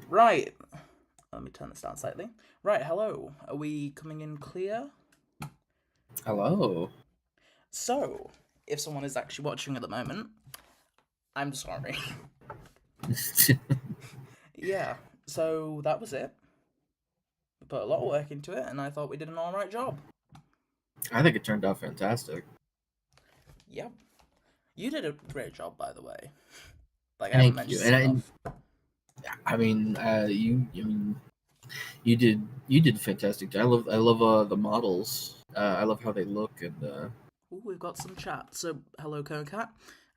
Right. Let me turn this down slightly. Right, hello. Are we coming in clear? Hello. So, if someone is actually watching at the moment, I'm sorry. Yeah, so that was it. We put a lot of work into it, and I thought we did an alright job. I think it turned out fantastic. Yep. You did a great job, by the way. Like, I haven't Thank you. mentioned And enough. you did a fantastic job. I love the models. I love how they look and Ooh, we've got some chat. So, hello, Cocat.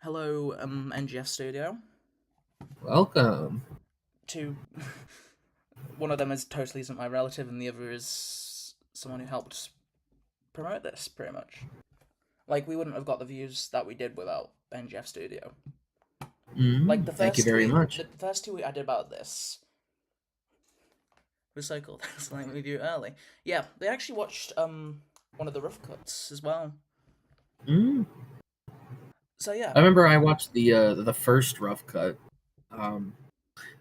Hello, NGF Studio. welcome. Two. One of them is totally isn't my relative, and the other is someone who helped promote this, pretty much. Like, we wouldn't have got the views that we did without NGF Studio. Like, Thank you very much. the first tweet I did about this was so cool. That's something we view early. Yeah, they actually watched one of the rough cuts as well. Mm. So yeah, I remember I watched the first rough cut. Um,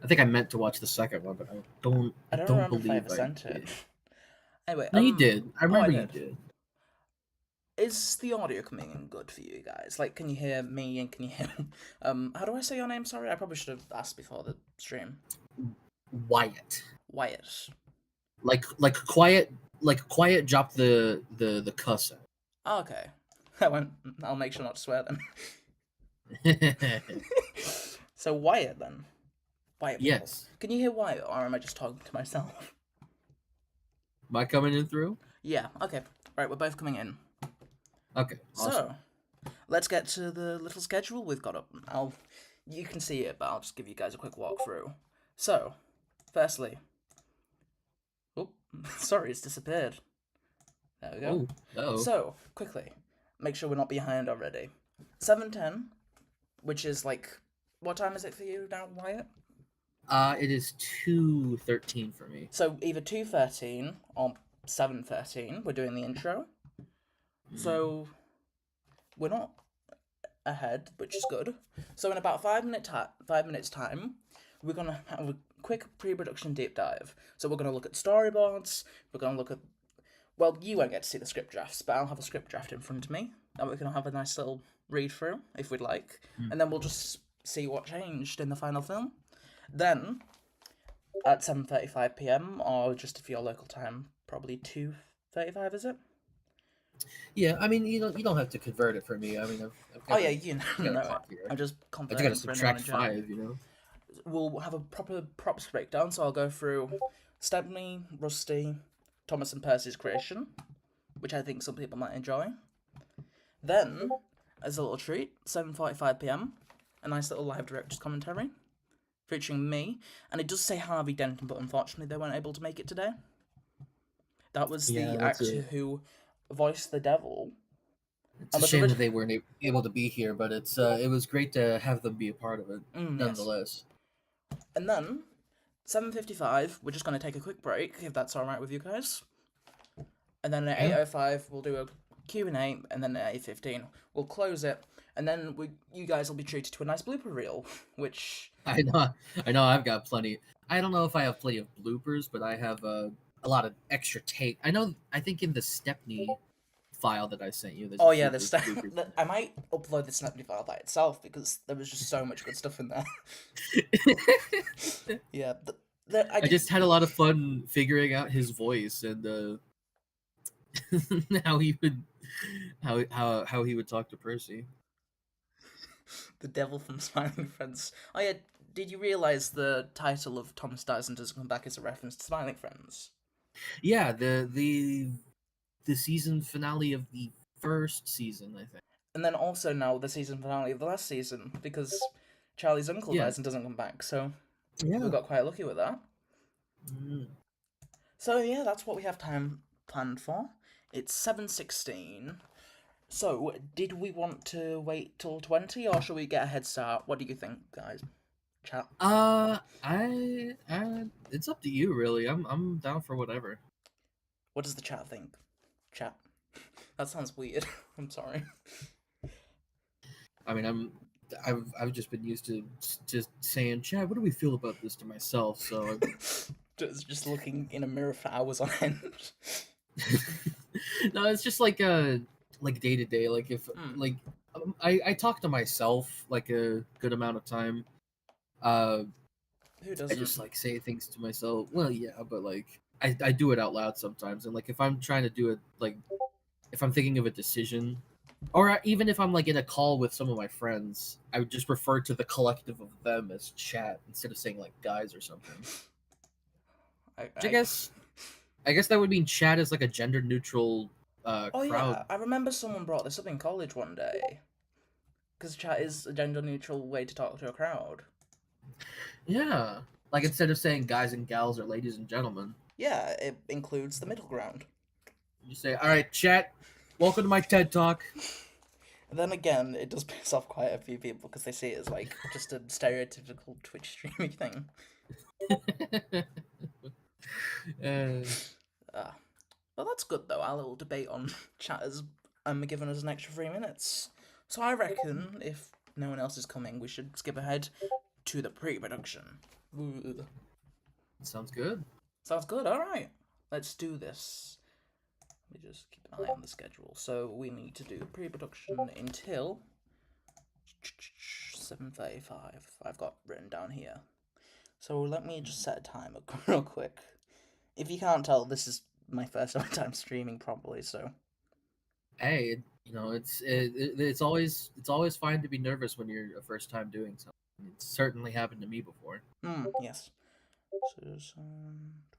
I think I meant to watch the second one, but I I don't don't remember if I believe ever I sent it. did. Anyway, No, you did. I oh, I remember you did. did. Is the audio coming in good for you guys? Like, can you hear me and can you hear? How do I say your name? Sorry, I probably should have asked before the stream. Wyatt. Wyatt. Like quiet, drop the cuss Oh, okay. I won't. I'll make sure not to swear then. out. So Wyatt then. Wyatt Paul. Yes. Can you hear Wyatt, or am I just talking to myself? Am I coming in through? Yeah. Okay. Right, we're both coming in. Okay. Awesome. So, let's get to the little schedule we've got up. You can see it, but I'll just give you guys a quick walkthrough. So, firstly, oh, sorry, it's disappeared. There we go. Oh. So, quickly, make sure we're not behind already. 7:10, which is like, what time is it for you now, Wyatt? It is 2:13 for me. So either 2:13 or 7:13. We're doing the intro. So we're not ahead, which is good. So in about 5 minutes time, we're gonna have a quick pre-production deep dive. So we're gonna look at storyboards. We're gonna look at, well, you won't get to see the script drafts, but I'll have a script draft in front of me, and we're gonna have a nice little read through if we'd like, and then we'll just see what changed in the final film. Then at 7:35 p.m. or just if your local time, probably 2:35, is it? Yeah, I mean, you don't have to convert it for me. I mean, I've got Oh yeah, a, you I've got a know it. clock here. I'm just I just got to converting for anyone subtract enjoying. 5. We'll have a proper props breakdown, so I'll go through Stepney, Rusty, Thomas and Percy's creation, which I think some people might enjoy. Then, as a little treat, 7:45 p.m, a nice little live director's commentary, featuring me, and it does say Harvey Denton, but unfortunately they weren't able to make it today. That was Yeah, the that's actor it. who voiced the devil. It's a shame that they weren't able to be here, but it was great to have them be a part of it, Yes. nonetheless. And then, 7:55, we're just going to take a quick break, if that's alright with you guys. And then at Yeah. 8:05, we'll do a Q&A, and then at 8:15, we'll close it. And then you guys will be treated to a nice blooper reel, which... I know, I've got plenty. I don't know if I have plenty of bloopers, but I have a lot of extra take. I think in the Stepney file that I sent you, there's Oh a yeah, few bloopers. I might upload the Snapchat file by itself, because there was just so much good stuff in there. Yeah, I just had a lot of fun figuring out his voice and how he would how he would talk to Percy. The devil from Smiling Friends. Oh yeah, did you realise the title of Thomas Dyson Doesn't Come Back is a reference to Smiling Friends? Yeah, the season finale of the first season, I think. And then also now the season finale of the last season, because Charlie's uncle dies and doesn't come back, so we got quite lucky with that. So yeah, that's what we have time planned for. It's 7:16. So, did we want to wait till 20, or should we get a head start? What do you think, guys? Chat. I it's up to you, really. I'm down for whatever. What does the chat think? Chat. That sounds weird. I'm sorry. I mean, I've just been used to just saying, Chad, what do we feel about this to myself? So just looking in a mirror for hours on end. no, it's just like day to day. Like if like I talk to myself like a good amount of time. Who I doesn't? just like say things to myself. Well, yeah, but like I do it out loud sometimes, and like if I'm trying to do it, like if I'm thinking of a decision, or even if I'm like in a call with some of my friends, I would just refer to the collective of them as chat instead of saying like guys or something. I guess that would mean chat is like a gender neutral Oh crowd. yeah, I remember someone brought this up in college one day. Because chat is a gender neutral way to talk to a crowd. Yeah, like instead of saying guys and gals or ladies and gentlemen. Yeah, it includes the middle ground. You say, all right, chat, welcome to my TED Talk. Then again, it does piss off quite a few people because they see it as like just a stereotypical Twitch streaming thing. Well, that's good though. Our little debate on chat has given us an extra 3 minutes. So I reckon if no one else is coming, we should skip ahead to the pre-production. Ooh. Sounds good. Sounds good. All right, let's do this. Let me just keep an eye on the schedule. So we need to do pre-production until 7:35. I've got written down here. So let me just set a timer real quick. If you can't tell, this is my first time streaming properly. So hey, you know it's always fine to be nervous when you're a first time doing something. It's certainly happened to me before. Yes. So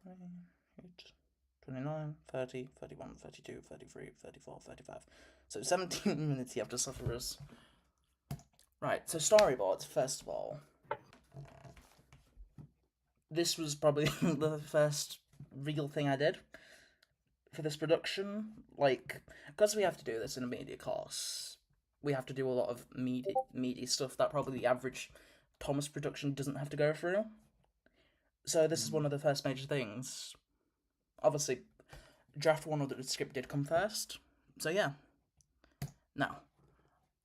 28, 29, 30, 31, 32, 33, 34, 35. So 17 minutes you have to suffer us. Right, so storyboards, first of all. This was probably the first real thing I did for this production. Like, because we have to do this in a media course, we have to do a lot of media stuff that probably the average Thomas production doesn't have to go through. So this is one of the first major things. Obviously, draft 1 of the script did come first. So yeah. Now,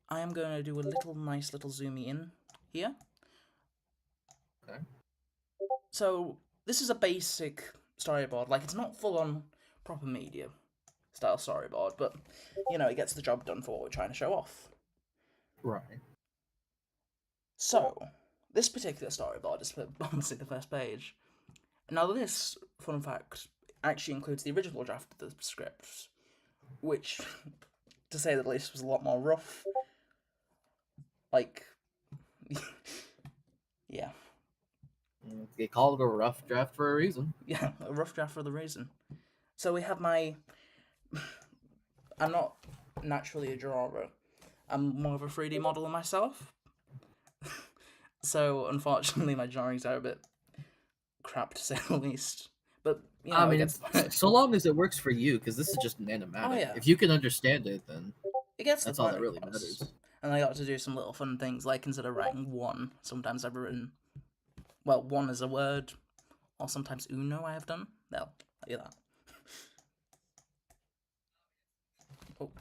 I am going to do a nice little zoomy in here. Okay. So this is a basic storyboard. Like, it's not full on proper media style storyboard, but you know, it gets the job done for what we're trying to show off. Right. So this particular storyboard is for obviously the first page. Now this, fun fact, actually includes the original draft of the script, which, to say the least, was a lot more rough. Like, yeah. They called it a rough draft for a reason. Yeah, a rough draft for the reason. So we have my... I'm not naturally a drawer. I'm more of a 3D modeler myself. So, unfortunately, my drawings are a bit crap, to say the least. But, you know, I mean, it gets so long as it works for you, because this is just an animatic. Oh, yeah. If you can understand it, then it gets that's the all point that really across. matters. And I got to do some little fun things, like instead of writing 1, sometimes I've written, well, 1 as a word, or sometimes uno I have done. Well, look at that. Oh.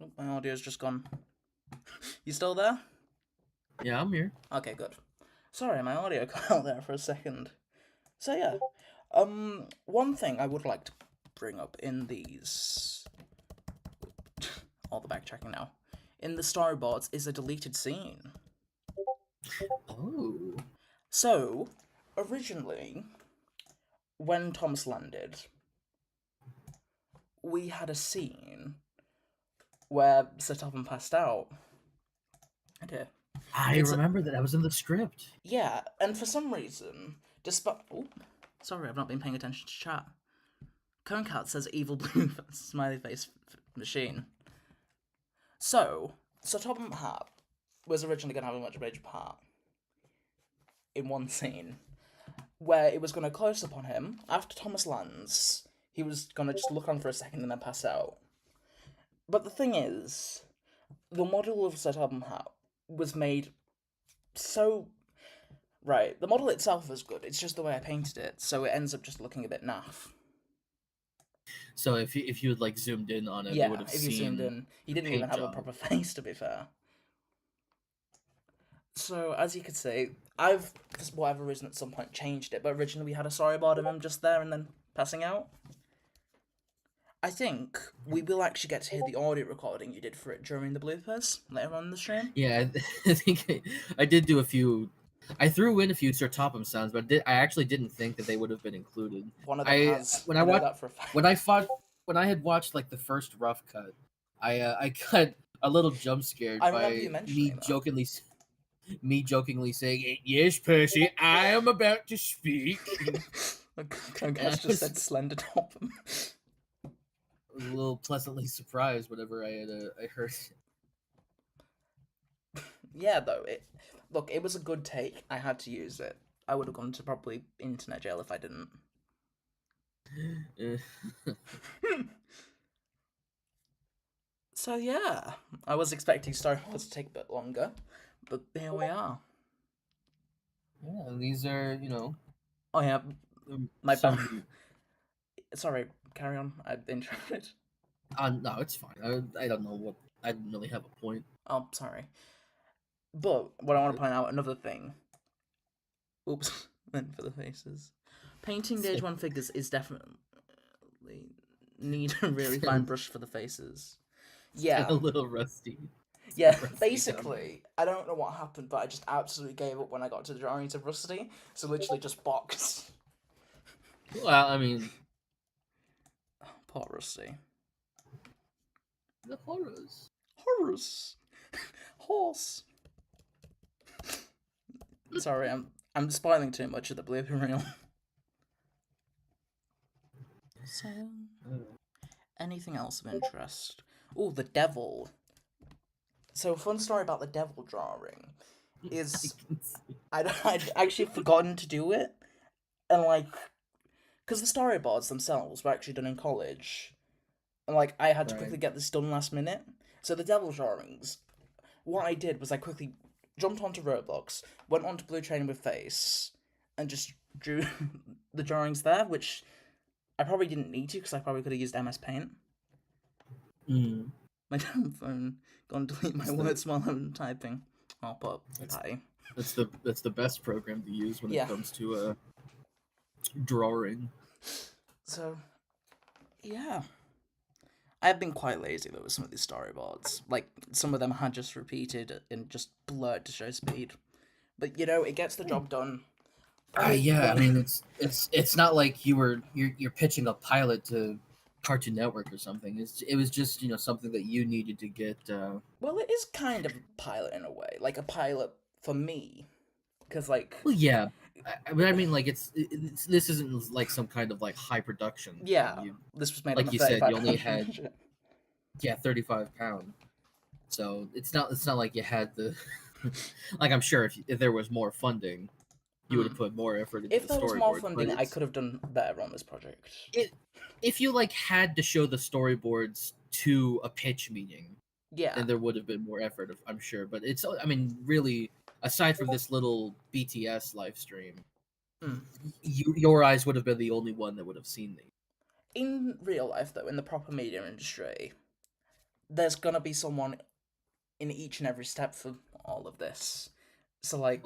Oh, my audio's just gone. You still there? Yeah, I'm here. Okay, good. Sorry, my audio cut out there for a second. So yeah, one thing I would like to bring up in these, all the backtracking now, in the storyboards is a deleted scene. Oh. So, originally, when Thomas landed, we had a scene where Sir Topham passed out. I remember that. I was in the script. Yeah, and for some reason, despite... Oh, sorry, I've not been paying attention to chat. Conecat says evil blue smiley face machine. So, Sir Topham Hatt was originally going to have a much major part in one scene, where it was going to close up on him. After Thomas lands, he was going to just look on for a second and then pass out. But the thing is, the model of Sir Topham Hatt was made so... Right, the model itself is good, it's just the way I painted it, so it ends up just looking a bit naff. So if you had like zoomed in on it, they would have if you zoomed seen in, he didn't even paint have a job. proper face, to be fair. So, as you could see, I've, for whatever reason, at some point changed it, but originally we had a storyboard of him just there and then passing out. I think we will actually get to hear the audio recording you did for it during the bloopers later on in the stream. Yeah, I think I did do a few. I threw in a few Sir Topham sounds, but I actually didn't think that they would have been included. One of them has. When I I know watched that for a fact. when I had watched like the first rough cut, I got a little jump scared I remember by you mentioning that. me jokingly saying, "Yes, Percy, I am about to speak." Conquest just said slender Topham. I was a little pleasantly surprised whenever I heard. Yeah, though it was a good take. I had to use it. I would have gone to probably internet jail if I didn't. So yeah, I was expecting storyboards to take a bit longer, but here we are. Yeah, and these are Oh yeah, my some. Sorry, carry on. I interrupted. No, it's fine. I don't know what. I didn't really have a point. Oh, sorry. But what I want to point out, another thing. Oops, meant for the faces. Painting Stage 1 figures is definitely need a really fine brush for the faces. Yeah. A little rusty. Yeah, basically, I don't know what happened, but I just absolutely gave up when I got to the drawings of Rusty, so literally just boxed. Well, I mean... Poor Rusty. The horrors. Horrors! Horse! Sorry, I'm spoiling too much of the blooper reel. So... anything else of interest? Oh, the devil. So, a fun story about the devil drawing is I'd actually forgotten to do it, and like, because the storyboards themselves were actually done in college, and like I had to quickly get this done last minute. So the devil drawings, what I did was I quickly jumped onto Roblox, went onto Blue Training with Face, and just drew the drawings there, which I probably didn't need to because I probably could have used MS Paint. My damn phone. Go and delete my words while I'm typing. I'll put Patty. That's the best program to use when it comes to drawing. So, yeah. I've been quite lazy though with some of these storyboards. Like some of them had just repeated and just blurred to show speed. But you know, it gets the job done. Yeah, I mean it's not like you're pitching a pilot to Cartoon Network or something. It was just something that you needed to get. Well, it is kind of a pilot in a way, like a pilot for me, because like. Well, yeah, but I mean, like this isn't like some kind of like high production. Yeah, this was made like on a you said. You only budget. had 35 pound, so it's not like you had the like I'm sure if there was more funding, you would have put more effort into if there was more funding, I could have done better on this project. If you like had to show the storyboards to a pitch meeting, then there would have been more effort, I'm sure. But I mean, really, aside from this little BTS live stream, your eyes would have been the only one that would have seen these. In real life, though, in the proper media industry, there's gonna be someone in each and every step for all of this. So, like,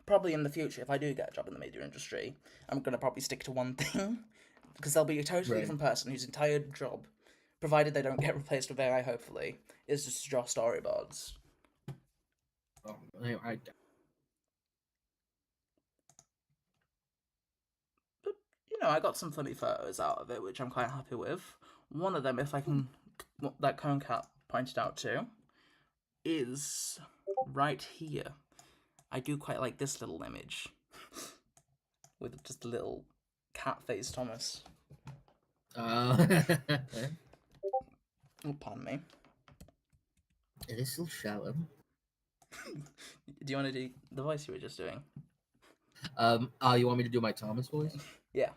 probably in the future, if I do get a job in the media industry, I'm gonna probably stick to one thing. Because there'll be a totally different person whose entire job, provided they don't get replaced with AI, hopefully, is just to draw storyboards. Oh, But, I got some funny photos out of it, which I'm quite happy with. One of them, if I can, that Cone Cat pointed out to, is right here. I do quite like this little image. With just a little cat face Thomas. Oh, pardon me. It is still shallow. Do you want to do the voice you were just doing? You want me to do my Thomas voice? Yeah.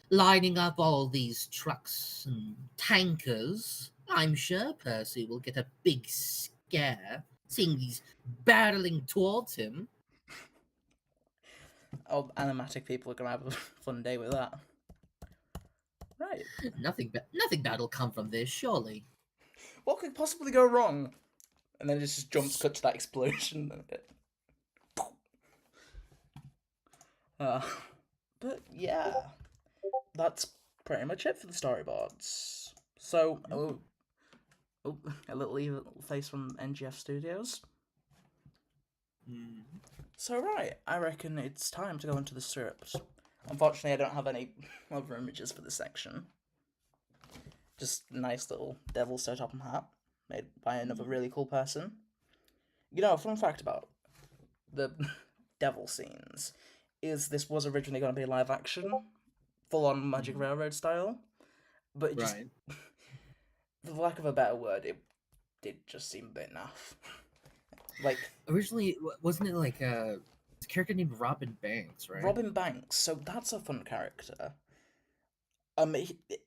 Lining up all these trucks and tankers, I'm sure Percy will get a big scare seeing these barreling towards him. Oh, animatic people are gonna have a fun day with that. Right. Nothing bad will come from this, surely. What could possibly go wrong? And then it just jumps cut to that explosion. Uh, but yeah, that's pretty much it for the storyboards. So, a little evil face from NGF Studios. So right, I reckon it's time to go into the script. Unfortunately, I don't have any other images for this section. Just nice little devil toe top and hat made by another really cool person. You know, a fun fact about the devil scenes is this was originally going to be live action, full on Magic Railroad style, but it just, for lack of a better word, it did just seem a bit naff. Like originally, wasn't it like a character named Robin Banks, right? Robin Banks. So that's a fun character.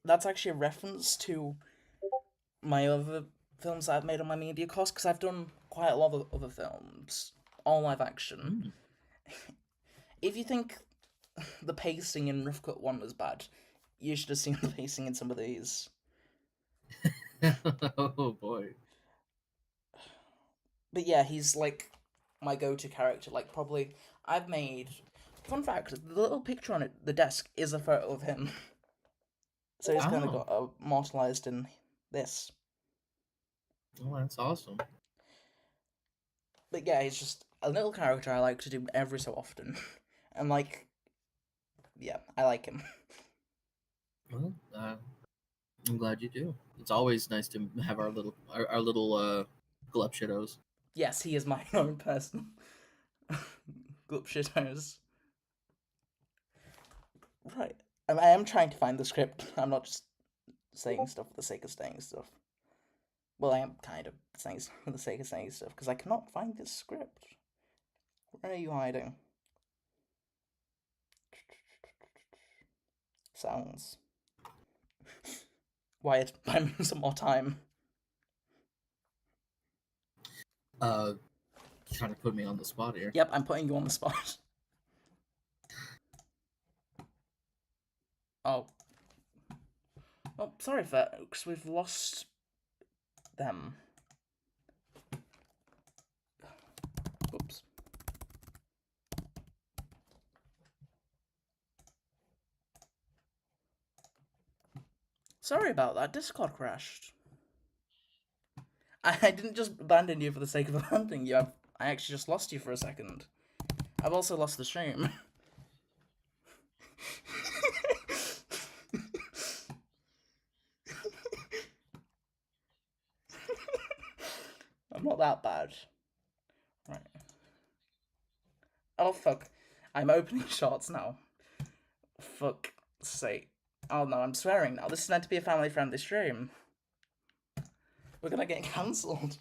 That's actually a reference to my other films that I've made on my media course, because I've done quite a lot of other films, all live action. If you think the pacing in Rough Cut 1 was bad, you should have seen the pacing in some of these. Oh boy. But yeah, he's like my go-to character. Like, probably I've made, fun fact, the little picture on the desk is a photo of him. So he's kind of got immortalized in this. Oh, that's awesome. But yeah, he's just a little character I like to do every so often. And like, yeah, I like him. Well, I'm glad you do. It's always nice to have our little glup shittos. Yes, he is my own personal glup shittos. Right. I am trying to find the script. I'm not just saying stuff for the sake of saying stuff. Well, I am kind of saying stuff for the sake of saying stuff, because I cannot find this script. Where are you hiding? Sounds. Wyatt, buy me some more time. Trying to put me on the spot here. Yep, I'm putting you on the spot. Oh. Oh, sorry folks, we've lost them. Oops. Sorry about that, Discord crashed. I didn't just abandon you for the sake of abandoning you, I actually just lost you for a second. I've also lost the stream. I'm not that bad. Right. Oh, fuck. I'm opening shorts now. Fuck sake. Oh no, I'm swearing now. This is meant to be a family-friendly stream. We're gonna get cancelled.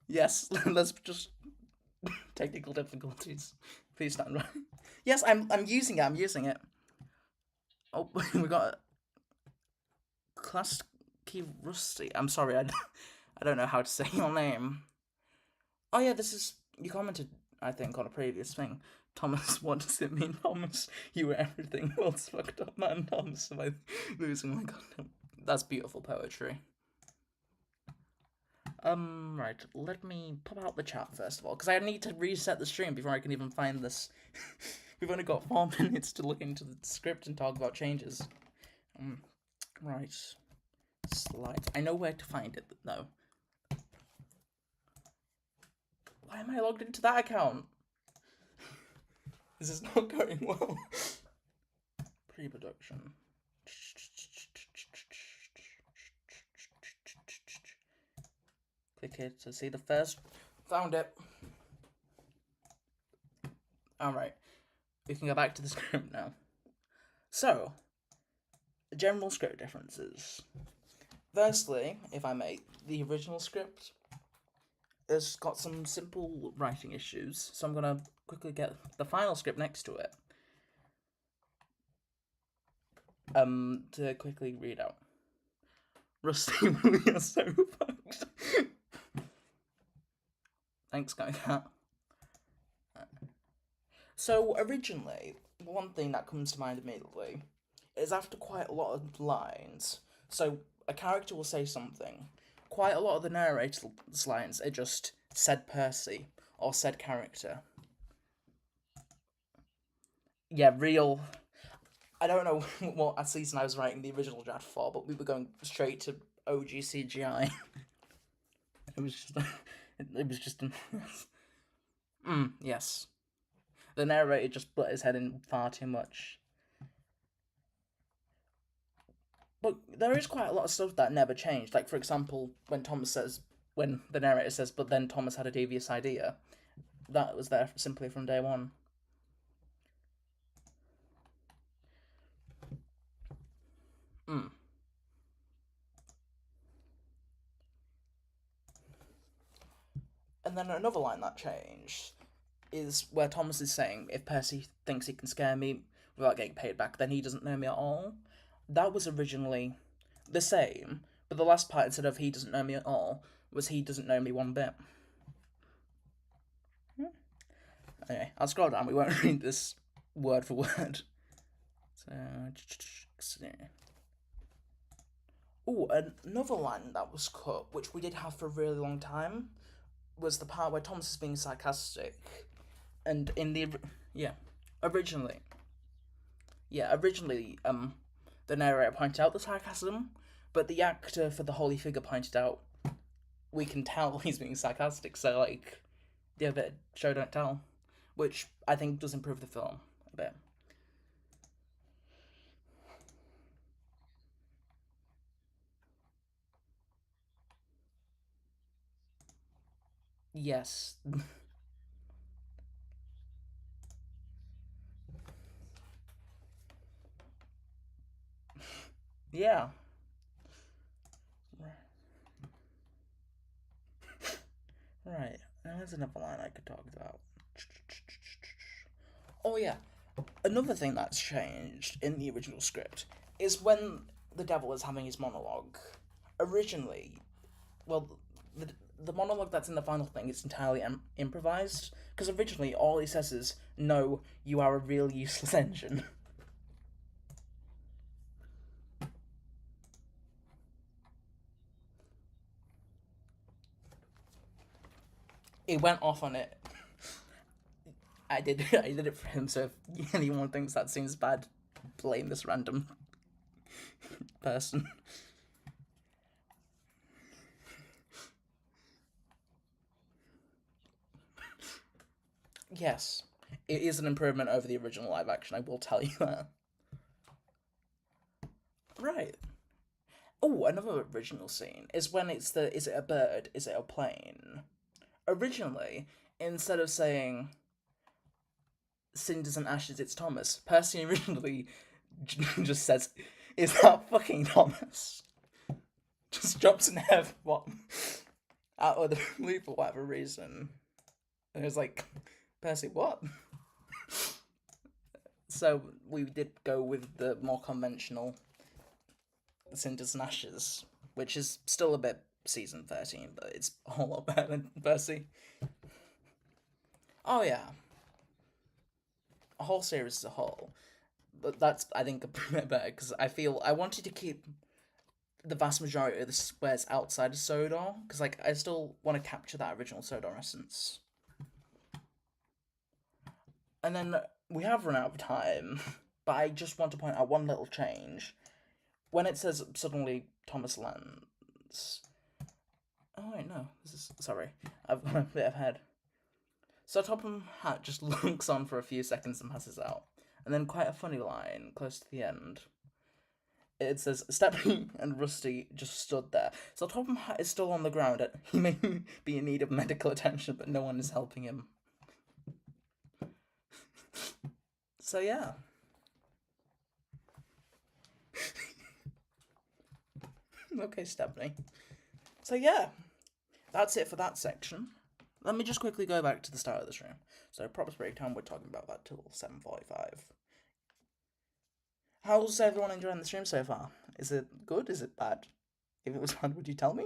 Yes, let's just... Technical difficulties. Please stand by. Yes, I'm using it. Oh, we got... Class Key Rusty. I'm sorry, I don't know how to say your name. Oh yeah, this is... You commented, I think, on a previous thing. Thomas, what does it mean, Thomas? You were everything. World's fucked up, man. Thomas, am I losing my content? That's beautiful poetry. Right. Let me pop out the chat first of all, because I need to reset the stream before I can even find this. We've only got 4 minutes to look into the script and talk about changes. Right. Slides. I know where to find it, though. Why am I logged into that account? This is not going well. Pre-production. Click here to see the first. Found it. Alright. We can go back to the script now. So, general script differences. Firstly, if I may, the original script has got some simple writing issues, so I'm going to quickly get the final script next to it. To quickly read out. Rusty, we are so fucked. Thanks, Sky Cat. So, originally, one thing that comes to mind immediately is after quite a lot of lines. So, a character will say something. Quite a lot of the narrator's lines are just said Percy or said character. Yeah, real. I don't know what season I was writing the original draft for, but we were going straight to OG CGI. It was just. It was just. Yes. The narrator just put his head in far too much. But there is quite a lot of stuff that never changed. Like, for example, when the narrator says, but then Thomas had a devious idea, that was there simply from day one. And then another line that changed is where Thomas is saying, if Percy thinks he can scare me without getting paid back, then he doesn't know me at all. That was originally the same, but the last part, instead of he doesn't know me at all, was he doesn't know me one bit. Anyway, I'll scroll down. We won't read this word for word. So, oh, another line that was cut, which we did have for a really long time, was the part where Thomas is being sarcastic, and in the originally, the narrator pointed out the sarcasm, but the actor for the holy figure pointed out, we can tell he's being sarcastic. So like, yeah, but show don't tell, which I think does improve the film a bit. Yes. Yeah. Right. There's another line I could talk about. Oh yeah. Another thing that's changed in the original script is when the devil is having his monologue. Originally, well, the monologue that's in the final thing is entirely improvised, because originally all he says is, "No, you are a real useless engine." He went off on it. I did it for him, so if anyone thinks that seems bad, blame this random person. Yes, it is an improvement over the original live action, I will tell you that. Right. Oh, another original scene is when it's is it a bird, is it a plane? Originally, instead of saying cinders and ashes, it's Thomas, Percy originally just says, is that fucking Thomas? Just drops an F-bomb out of the blue for whatever reason. And it was like, Percy, what? So we did go with the more conventional cinders and ashes, which is still a bit season 13, but it's a whole lot better than Percy. Oh yeah. A whole series as a whole. But that's, I think, a bit better, because I wanted to keep the vast majority of the squares outside of Sodor, because like I still want to capture that original Sodor essence. And then we have run out of time, but I just want to point out one little change. When it says suddenly Thomas lands. Oh wait, no, this is sorry. I've got a bit ahead. So Topham Hatt just looks on for a few seconds and passes out, and then quite a funny line close to the end. It says, Stephanie and Rusty just stood there. So Topham Hatt is still on the ground. He may be in need of medical attention, but no one is helping him. So yeah. Okay, Stephanie. So yeah, that's it for that section. Let me just quickly go back to the start of the stream. So props breakdown, we're talking about that till 7:45. How's everyone enjoying the stream so far? Is it good? Is it bad? If it was bad, would you tell me?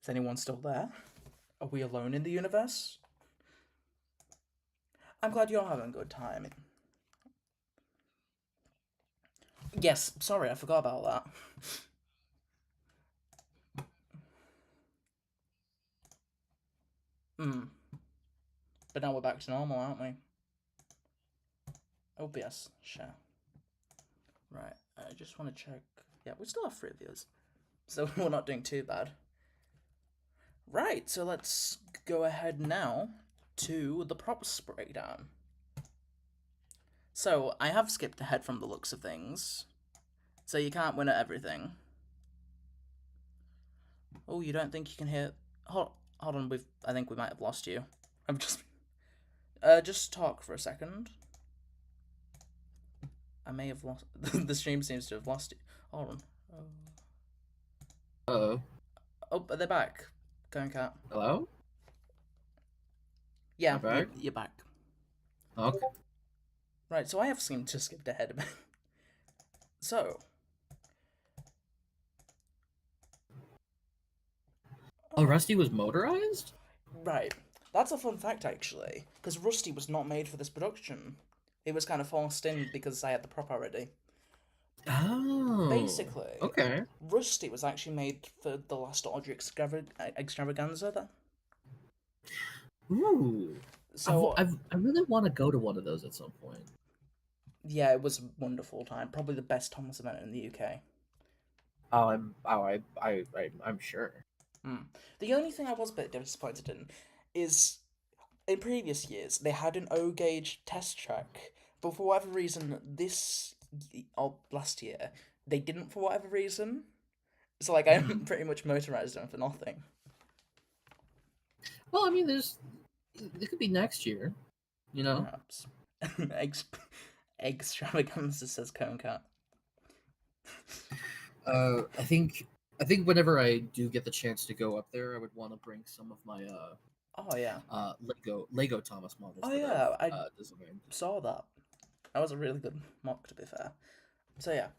Is anyone still there? Are we alone in the universe? I'm glad you're having a good time. Yes, sorry, I forgot about that. But now we're back to normal, aren't we? OBS, share. Right, I just want to check. Yeah, we still have 3 viewers. So we're not doing too bad. Right, so let's go ahead now to the props breakdown. So, I have skipped ahead from the looks of things. So you can't win at everything. Oh, you don't think you can hear... Hold on, I think we might have lost you. I'm just talk for a second. I may have lost... the stream seems to have lost you. Hold on. Uh-oh. Oh, they're back. Going cat. Hello? Yeah, back? you're back. Okay. Right, so I have seemed to skipped ahead a bit. So... Oh, Rusty was motorized? Right. That's a fun fact, actually, because Rusty was not made for this production. It was kind of forced in because I had the prop already. Oh. Basically, Okay. Rusty was actually made for the last Audrey extravaganza. Ooh. So I really want to go to one of those at some point. yeah, it was a wonderful time. Probably the best Thomas event in the UK. I'm sure. The only thing I was a bit disappointed in is in previous years they had an O gauge test track, but for whatever reason last year they didn't for whatever reason. So like I'm pretty much motorized them for nothing. Well, I mean, it could be next year, you know. Perhaps. Extravaganza, says Cone Cat. I think whenever I do get the chance to go up there, I would want to bring some of my Oh yeah. Lego Thomas models. Oh that yeah, I designed. saw that. That was a really good mock, to be fair. So yeah.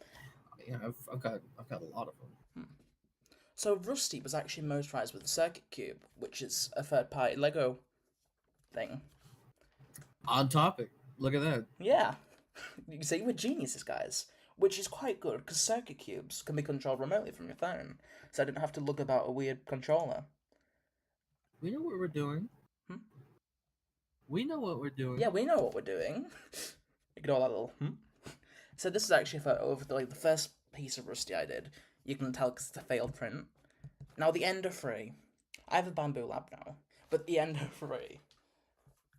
Yeah, I've got a lot of them. So Rusty was actually motorized with the Circuit Cube, which is a third-party Lego thing. On topic. Look at that. Yeah. You see, we're geniuses, guys. Which is quite good, because Circuit Cubes can be controlled remotely from your phone, so I didn't have to look about a weird controller. We know what we're doing. We know what we're doing. Yeah, we know what we're doing. Ignore that little So this is actually a photo of the first piece of Rusty I did. You can tell because it's a failed print. Now the Ender 3. I have a Bamboo Lab now, but the Ender 3,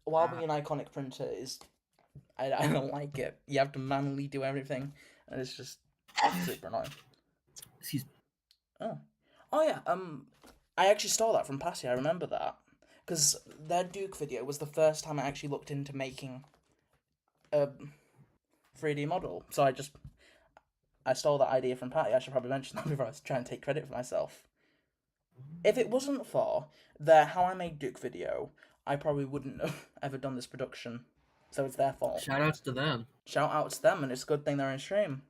while being an iconic printer, is... I don't like it. You have to manually do everything, and it's just super annoying. Excuse me. Oh yeah, I actually stole that from Percy, I remember that. Because their Duke video was the first time I actually looked into making a 3D model. So I stole that idea from Patty. I should probably mention that before I was trying to take credit for myself. If it wasn't for their How I Made Duke video, I probably wouldn't have ever done this production. So it's their fault. Shout outs to them. Shout out to them, and it's a good thing they're in stream.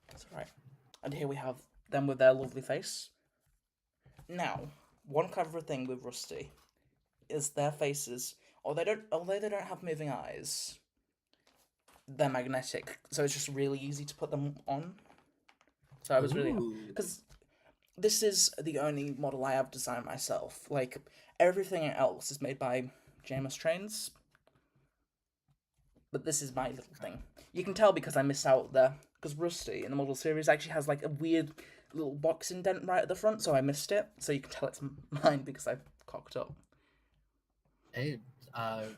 That's alright. And here we have them with their lovely face. Now, one clever thing with Rusty is their faces, although they don't have moving eyes, they're magnetic, so it's just really easy to put them on. So I was really... Because this is the only model I have designed myself. Like, everything else is made by Jameis Trains. But this is my little thing. You can tell because I missed out there. Because Rusty in the model series actually has like a weird little box indent right at the front, so I missed it. So you can tell it's mine because I cocked up. Hey,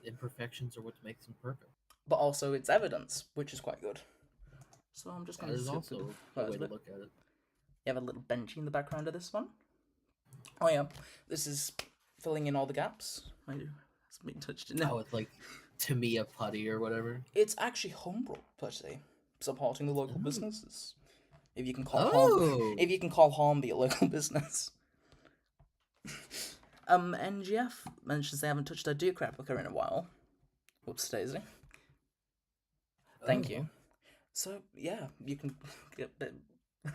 imperfections are what makes them perfect. But also it's evidence, which is quite good. So I'm just going to... That is also a way to look at it. You have a little benchy in the background of this one. Oh yeah, this is filling in all the gaps. It's been touched in. Oh, it's like Tamiya putty or whatever. It's actually homebrew putty, supporting the local businesses. If you can call Hornby a local business. NGF mentions they haven't touched their Duke replica in a while. Whoops, Daisy. Thank you. So yeah, you can get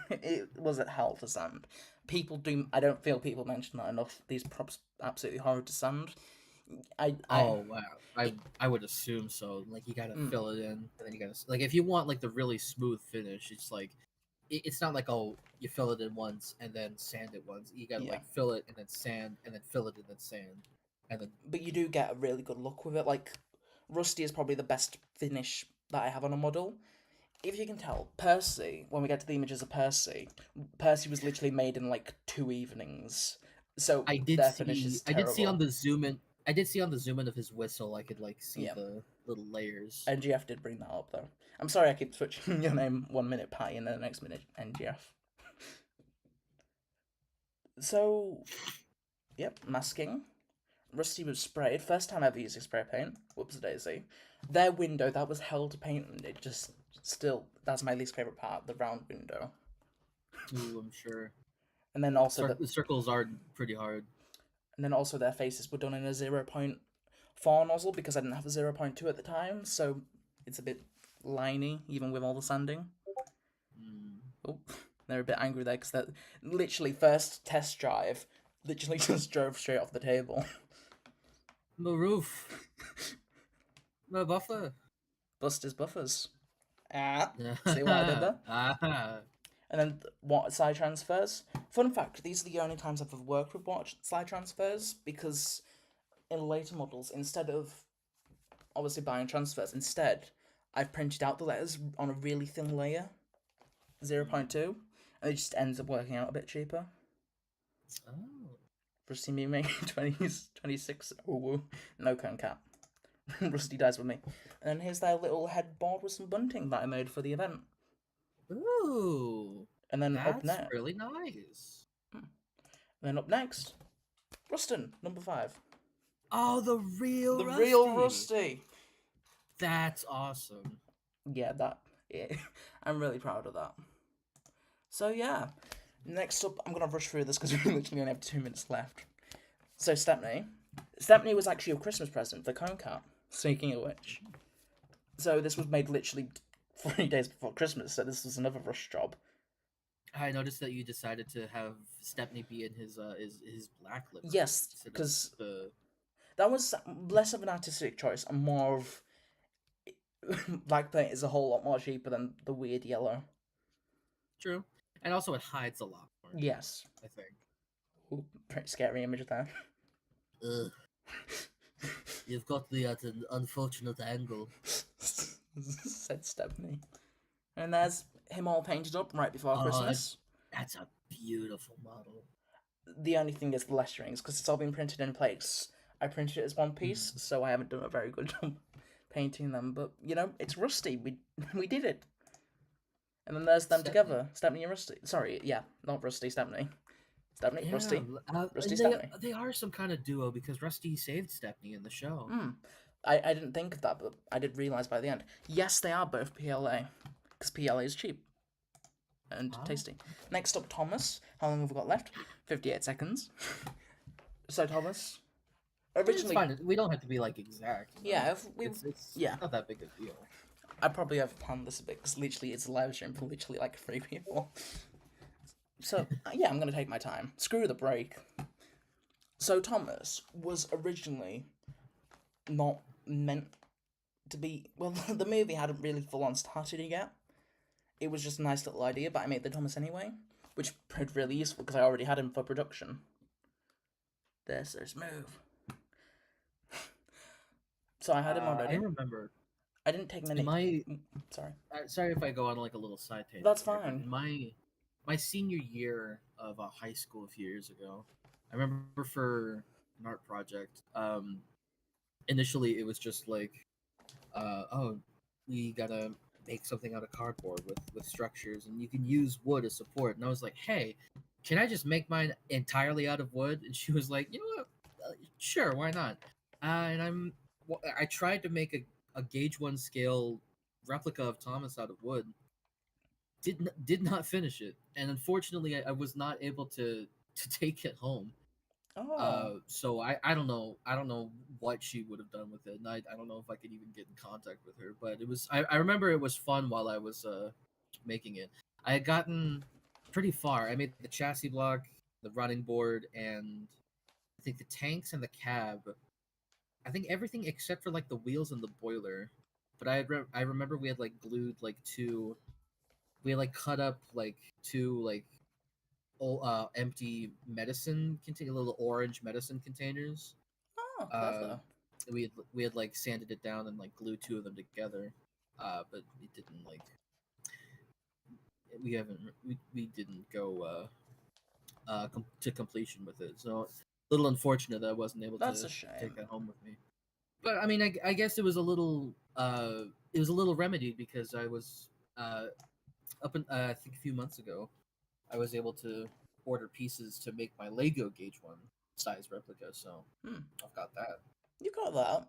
it was at hell for sand. people do. I don't feel people mention that enough. These props absolutely horrid to sand. I Oh wow, it, I would assume so. Like you gotta mm, fill it in, and then you gotta like if you want like the really smooth finish, it's like it's not like oh you fill it in once and then sand it once. You gotta yeah, like fill it and then sand and then fill it and then sand and then but you do get a really good look with it. Like Rusty is probably the best finish that I have on a model. If you can tell, Percy, when we get to the images of Percy, Percy was literally made in like 2 evenings. So their finish is I did see on terrible. the zoom in I did see on the zoom in of his whistle I could like see Yeah. the little layers. NGF did bring that up though. I'm sorry I keep switching your name 1 minute Patty and then the next minute NGF. So, yep, masking. Rusty was sprayed. First time ever using spray paint. Whoops daisy. Their window that was held to paint and it just still that's my least favourite part, the round window. Ooh, I'm sure. And then also The circles are pretty hard. and then also their faces were done in a 0.4 nozzle because I didn't have a 0.2 at the time, so it's a bit liney even with all the sanding. Mm. Oh, they're a bit angry there because that literally first test drive literally just drove straight off the table. My roof. My buffer. Buster's buffers. Ah, see what I did there? Ah. And then what slide transfers? Fun fact: these are the only times I've ever worked with slide transfers because in later models, instead of obviously buying transfers, instead I've printed out the letters on a really thin layer, 0.2, and it just ends up working out a bit cheaper. Oh. Rusty me making 26. Ooh, no cone cap. Rusty dies with me. And then here's their little headboard with some bunting that I made for the event. Ooh. And then up That's next, really nice. Rustin, number 5. Oh, the real The Rusty. real Rusty. That's awesome. Yeah, I'm really proud of that. So yeah, next up, I'm gonna rush through this because we literally only have 2 minutes left. So Stepney was actually a Christmas present for Cone Cat. Speaking of which, so this was made literally 3 days before Christmas. So this was another rush job. I noticed that you decided to have Stepney be in his black lip. Yes, because the that was less of an artistic choice and more of black paint is a whole lot more cheaper than the weird yellow. True, and also it hides a lot more. Yes, I think. ooh, pretty scary image there. Ugh. You've got me at an unfortunate angle. Said Stepney. And there's him all painted up right before Christmas. That's a beautiful model. The only thing is the letterings, because it's all been printed in place. I printed it as one piece, so I haven't done a very good job painting them. But, you know, it's Rusty. We did it. And then there's them together. Stepney and Rusty. Sorry, yeah, not Rusty, Stepney. Stepney, Yeah, Rusty. Rusty, they, Stepney. They are some kind of duo because Rusty saved Stepney in the show. I didn't think of that, but I did realise by the end. Yes, they are both PLA, because PLA is cheap and tasty. Next up, Thomas. How long have we got left? 58 seconds. So, Thomas. Originally, it's fine. We don't have to be like exact. Yeah, if we, it's not that big a deal. I probably have planned this a bit because literally it's a live stream for literally like 3 people. So, yeah, I'm going to take my time. Screw the break. So, Thomas was originally not meant to be. Well, the movie hadn't really full on started yet. It was just a nice little idea, but I made the Thomas anyway, which proved really useful because I already had him for production. There's move. So I had him already. I remember. I didn't take many. Sorry. Sorry if I go on like a little side tangent. That's fine. My senior year of high school a few years ago, I remember for an art project. Initially it was just like, oh, we gotta make something out of cardboard with structures, and you can use wood as support. And I was like, hey, can I just make mine entirely out of wood? And she was like, you know what? Sure, why not? And I tried to make a gauge 1 scale replica of Thomas out of wood. Did not finish it, and unfortunately, I was not able to take it home. Oh. So I don't know what she would have done with it, and I don't know if I could even get in contact with her. But it was I remember it was fun while I was making it. I had gotten pretty far. I made the chassis block, the running board, and I think the tanks and the cab. I think everything except for like the wheels and the boiler. But I remember we had like glued like two. We had like cut up like two like empty medicine container, little orange medicine containers. Oh, Uh, clever. we had like sanded it down and like glued two of them together. But it didn't like we didn't go to completion with it. So a little unfortunate that I wasn't able That's to a shame. take that home with me. But I mean, I guess it was a little remedied because I was up in I think a few months ago, I was able to order pieces to make my Lego Gauge 1 size replica. So I've got that. You got that.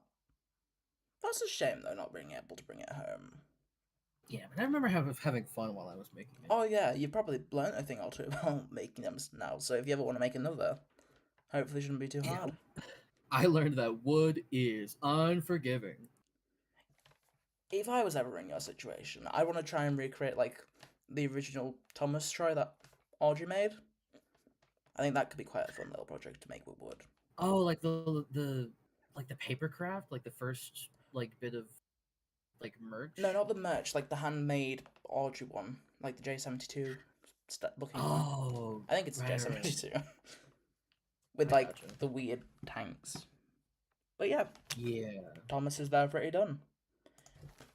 That's a shame though, not being able to bring it home. Yeah, but I remember having fun while I was making it. Oh yeah, you've probably learned a thing or two about making them now. So if you ever want to make another, hopefully it shouldn't be too hard. I learned that wood is unforgiving. If I was ever in your situation, I want to try and recreate like the original Thomas toy that Audrey made. I think that could be quite a fun little project to make with wood. Oh, like the paper craft, like the first like bit of like merch. No, not the merch, like the handmade Audrey one, like the J72 looking one. Oh, I think it's right, J72 with I like gotcha. the weird tanks. But yeah, Yeah. Thomas is there pretty done.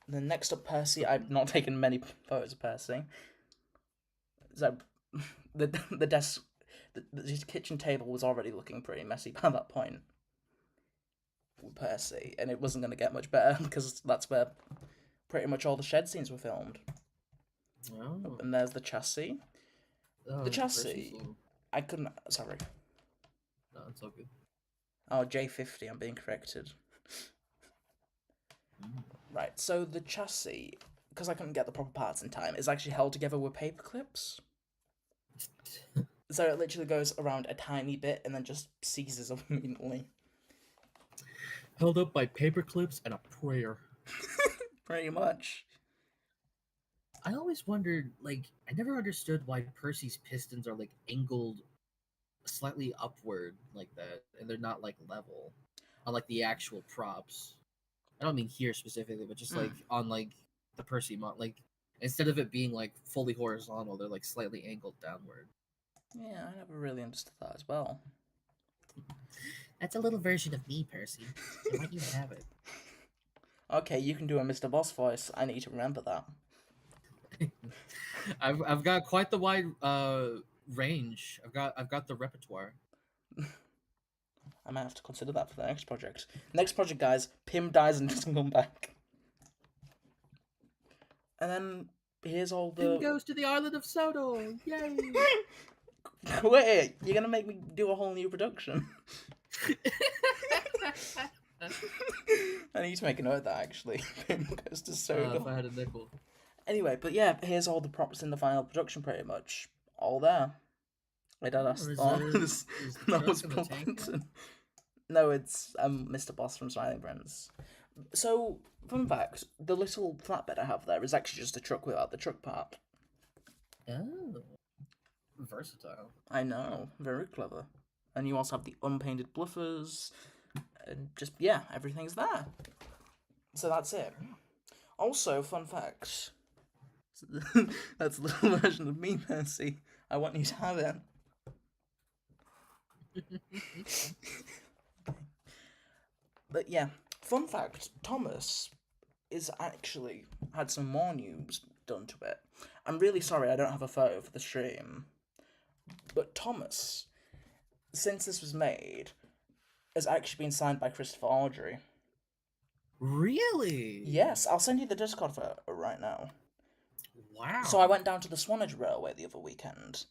Then next up, Percy. I've not taken many photos of Percy. So the desk, his kitchen table was already looking pretty messy by that point with Percy, and it wasn't going to get much better because that's where pretty much all the shed scenes were filmed. Oh. And there's the chassis. Oh, The chassis. I couldn't. Sorry. No, it's all good. Oh, J50. I'm being corrected. Right. So the chassis, because I couldn't get the proper parts in time, is actually held together with paper clips. So it literally goes around a tiny bit and then just seizes up immediately. Held up by paper clips and a prayer. Pretty much. I always wondered, like, I never understood why Percy's pistons are like angled slightly upward like that, and they're not like level on like the actual props. I don't mean here specifically, but just like on like the Percy mod, like instead of it being like fully horizontal, they're like slightly angled downward. Yeah, I never really understood that as well. That's a little version of me, Percy. I want you to have it. Okay, you can do a Mr. Boss voice. I need to remember that. I've got quite the wide range. I've got the repertoire. I might have to consider that for the next project. Next project, guys, Pym dies and doesn't come back. And then here's all the... Pym goes to the island of Sodor! Yay! Wait, you're gonna make me do a whole new production. I need to make a note of that, actually. Pym goes to Sodor. If I had a nickel. Anyway, but yeah, here's all the props in the final production, pretty much. All there. My dad asked... that was Plumpington. No, it's Mr. Boss from Smiling Friends. So, fun fact, the little flatbed I have there is actually just a truck without the truck part. Oh. Versatile. I know, very clever. And you also have the unpainted bluffers, and just, yeah, everything's there. So that's it. Also, fun fact, that's a little version of me, Percy. I want you to have it. But yeah, fun fact, Thomas is actually had some more news done to it. I'm really sorry I don't have a photo for the stream. But Thomas, since this was made, has actually been signed by Christopher Audrey. Really? Yes, I'll send you the Discord photo right now. Wow. So I went down to the Swanage Railway the other weekend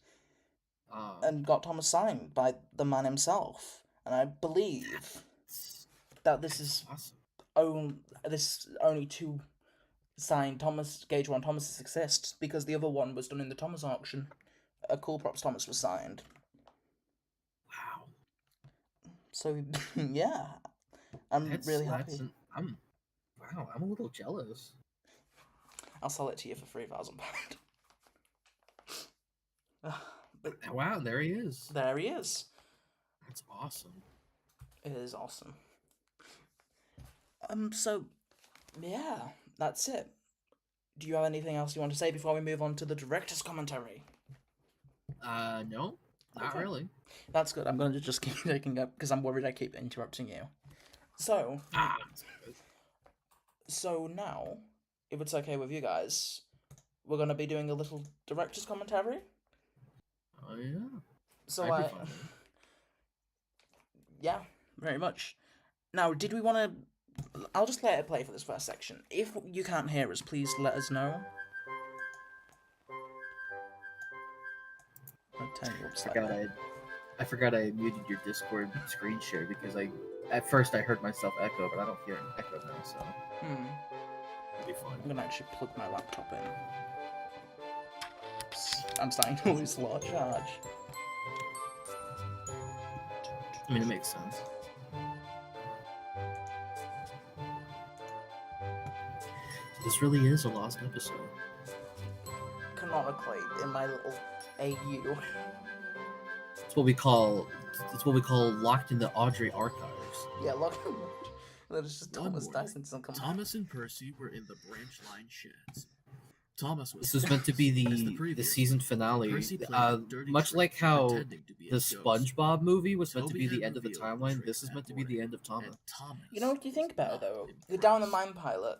and got Thomas signed by the man himself. And I believe that this is awesome. only two signed Thomas Gauge 1 Thomases exist, because the other one was done in the Thomas auction. A Cool Props Thomas was signed. Wow. So yeah, I'm really happy. I'm a little jealous. I'll sell it to you for £3,000. But Wow, there he is. there he is. That's awesome. It is awesome. So, yeah, that's it. Do you have anything else you want to say before we move on to the director's commentary? No, not Okay. really. That's good. I'm going to just keep taking up because I'm worried I keep interrupting you. So, so now, if it's okay with you guys, we're going to be doing a little director's commentary. Oh yeah. So I'd be fine with it. yeah, very much. Now, did we want to? I'll just let it play for this first section. If you can't hear us, please let us know. I'll turn you up slightly. I forgot I muted your Discord screen share because at first I heard myself echo, but I don't hear an echo now, so it'll be fine. I'm gonna actually plug my laptop in. I'm starting to lose a lot of charge. I mean, it makes sense. This really is a lost episode. Canonically, in my little AU. It's what we call locked in the Audrey archives. Yeah, look. There's just One Thomas morning, Dyson. Thomas and Percy were in the branch line sheds. Thomas was. This was meant to be as the previous. season finale. Percy played a dirty Much trick, like how pretending to be a the ghost. SpongeBob movie was meant to Toby be the had end of the revealed the timeline, trick this is that meant to be the morning, end of Thomas. and Thomas You know what you think about it, was though? not The Down the impressed. Mine pilot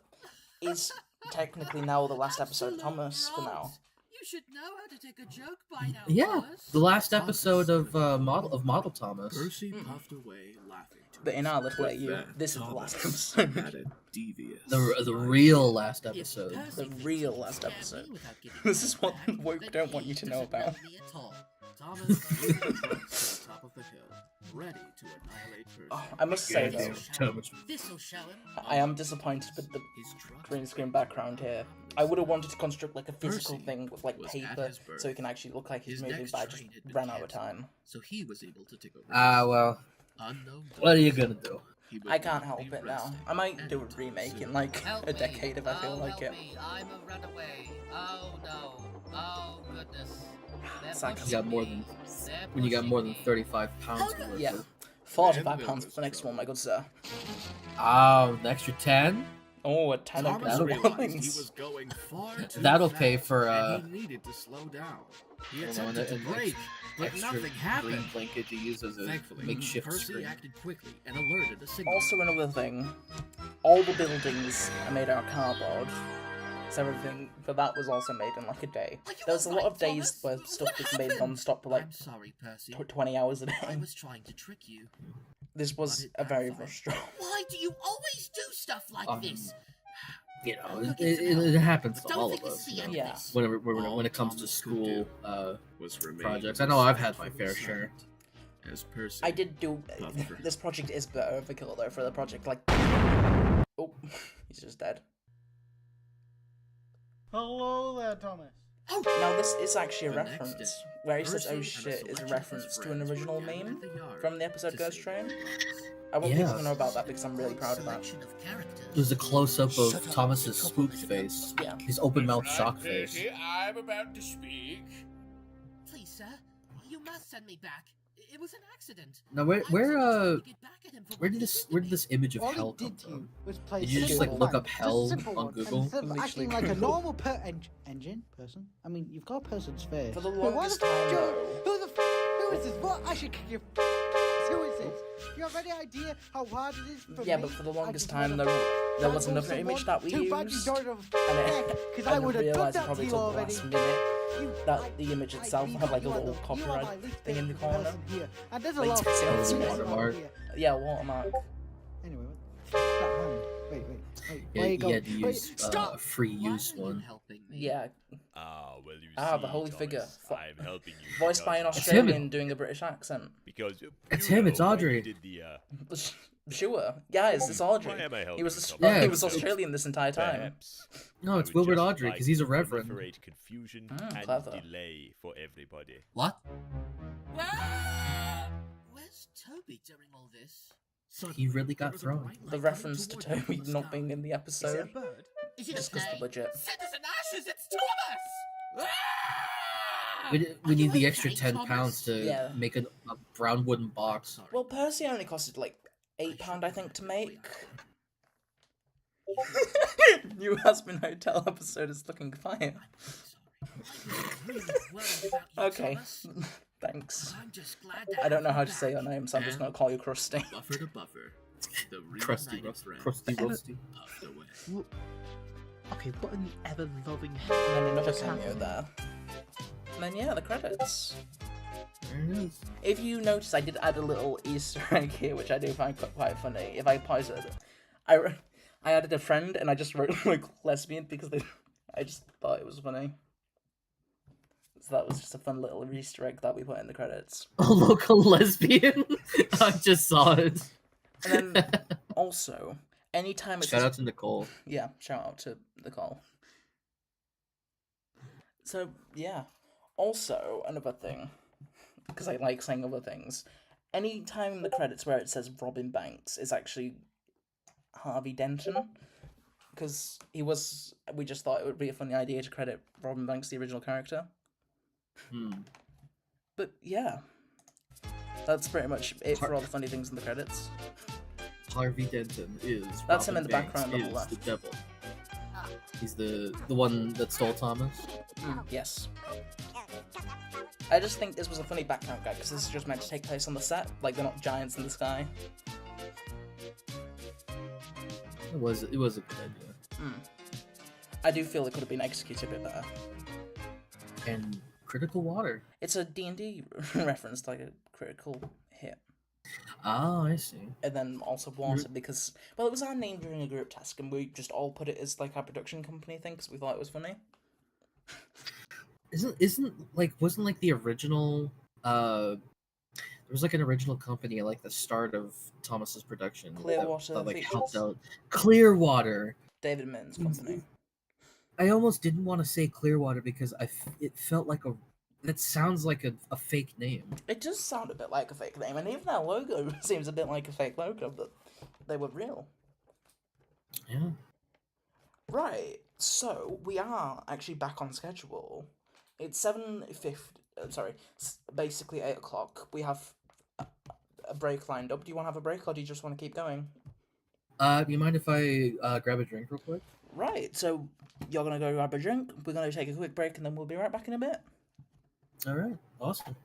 is technically now the last episode of Thomas for now. You should know how to take a joke by now. Yeah, Thomas. the last Thomas episode of started Model Thomas. Percy puffed away, laughing. To But in our little himself. AU, With that, this is the last Thomas episode. had a devious The real last If episode. Percy The thinks real he can last scare me episode. without giving This me is a what back, woke then don't want he you to know doesn't about. me at all. Thomas moved the truck to the top of the hill, ready to annihilate Percy. Oh, I must say Yeah, though, Thomas. This'll show him. I am disappointed with the His truck green screen was background here. I would have wanted to construct like a physical Percy thing with like was at paper, his birth. so he can actually look like he's His moving, next but I just train had been ran out of cancelled, time. So he was able to take over. Well, Unknown what are you Thomas. gonna do? He would I can't not help be it now. resting I might do a anytime remake soon. in like Help a me. decade if I feel Oh, like help it. me. I'm a runaway. Oh no. Oh goodness. They're Sucks. pushing You got more me. than They're when you got pushing more than me. 35 pounds to work Yeah. with. £45 for the next one, my good sir. Oh, an extra 10? Oh, a tenner Thomas for realized he wings. was going far too That'll fast, pay for, and he needed to slow down. He you know, attempted to an brake, but extra nothing green happened. blanket to use as a Thankfully, makeshift Percy screen. acted quickly and alerted a signal. Also, another thing, all the buildings are made out of cardboard. So everything for that was also made in like a day. Are you There was a lot alright, of days Thomas? where stuff What was made happened? non-stop for like I'm sorry, Percy. 20 hours a I day. was trying to trick you. This was But it a very backfired. rushed job. Why do you always do stuff like this? You know, I'm it, looking for it, help. it happens to Don't all think of this us. is the You know, end Yeah. of this. when it comes to Thomas could school do was remain projects. I know I've had my fair respectfully share. silent, As Percy. I did do. Buffer. This project is a bit overkill though for the project. Like, oh, he's just dead. Hello there, Thomas. Now this is actually a The next reference day, where he says, Percy "Oh and a shit," is a selection of reference his to an friends were original gathered meme at the yard from the episode to Ghost save Train. their lives. I want Yeah. people to know about that because I'm really proud of that. Selection of characters. There's a close-up Shut of up. Thomas's Stop spooked listening. face. Yeah. His open-mouthed shock face. I'm about to speak. Please, sir, you must send me back. It was an accident. Now, where I was only trying to get back at him for where what did he this to where did me. this image of All hell he come did to you from? was play Did you just, like, simple look up prank, hell just a simple on one, Google? Instead of Literally acting like a Google. normal person. I mean, you've got a person's face. For the But why longest the f- time, do you- though. Who is this? What? I should kick your. Who is this? Do you have any idea how hard it is for Yeah, me? but for the I longest just time wanna there was tackle another image someone. that we Too bad you used, don't have and heck, it, because and I would have done realised it that to probably you took the already. last minute You- that I- the image I itself really had like a you are little the- you are copyright my least thing in the favorite corner. person here. And there's a Like, lot of it's a things watermark. here. Yeah, watermark. Anyway, that hand. Wait. Yeah, Where you he going? had to Wait, use stop! a free Why use are you one. helping me? Yeah, Well, you Ah, see, the holy Thomas, figure. I'm helping you voiced by an because- It's him. Australian doing a British accent. Because It's you him, know, it's when you Audrey. did the, Sure, guys, it's Audrey. Why am I helping He was you, Thomas? Yeah, he was it's- Australian this entire time. Perhaps No, I it's would Wilbur just Audrey like because he's a to reverend. proliferate confusion and clever. delay for everybody. What? Where's Toby during all this? He really got thrown. The reference to Toby not being in the episode. Is it Just a 'cause the play? budget. Citizen Ashes, it's Thomas! We need the extra £10 to Yeah. make a brown wooden box. Well, Percy only costed like £8, I think, to make. New Husband Hotel episode is looking fire. Okay, thanks. I'm just glad I don't know how to say your name, so I'm just gonna call you Krusty. Buffer to buffer. The Crusty, reunited friends crusty, rusty. puffed away. Okay, what an ever-loving And then another just cameo happened. there. And then yeah, the credits. There it is. If you notice, I did add a little Easter egg here, which I do find quite funny. If I pause it, I added a friend and I just wrote like lesbian because I just thought it was funny. So that was just a fun little Easter egg that we put in the credits. A local lesbian. I just saw it. And then also, anytime it's Shout out to Nicole. yeah, shout out to Nicole. So yeah, also another thing, because I like saying other things. Anytime in the credits where it says Robin Banks is actually Harvey Denton, because we just thought it would be a funny idea to credit Robin Banks, the original character. But yeah, that's pretty much it for all the funny things in the credits. Harvey Denton is. That's him Robin in the Banks background on the is left. The devil. He's the one that stole Thomas. Yes. I just think this was a funny background gag because this is just meant to take place on the set, like they're not giants in the sky. It was a good idea. I do feel it could have been executed a bit better. And critical water. It's a D&D reference, like a critical hit. Oh, I see. And then also water because, well, it was our name during a group task and we just all put it as like our production company thing because we thought it was funny. Wasn't like the original there was like an original company at like the start of Thomas's production Clearwater that like Features? helped out Clearwater. David Mitten's company. I almost didn't want to say Clearwater because it felt like that sounds like a fake name. It does sound a bit like a fake name, and even their logo seems a bit like a fake logo, but they were real. Yeah. Right, so we are actually back on schedule. It's 7:50. Basically 8 o'clock. We have a break lined up. Do you want to have a break, or do you just want to keep going? You mind if I grab a drink real quick? Right, so you're gonna go grab a drink. We're gonna take a quick break, and then we'll be right back in a bit. All right. Awesome.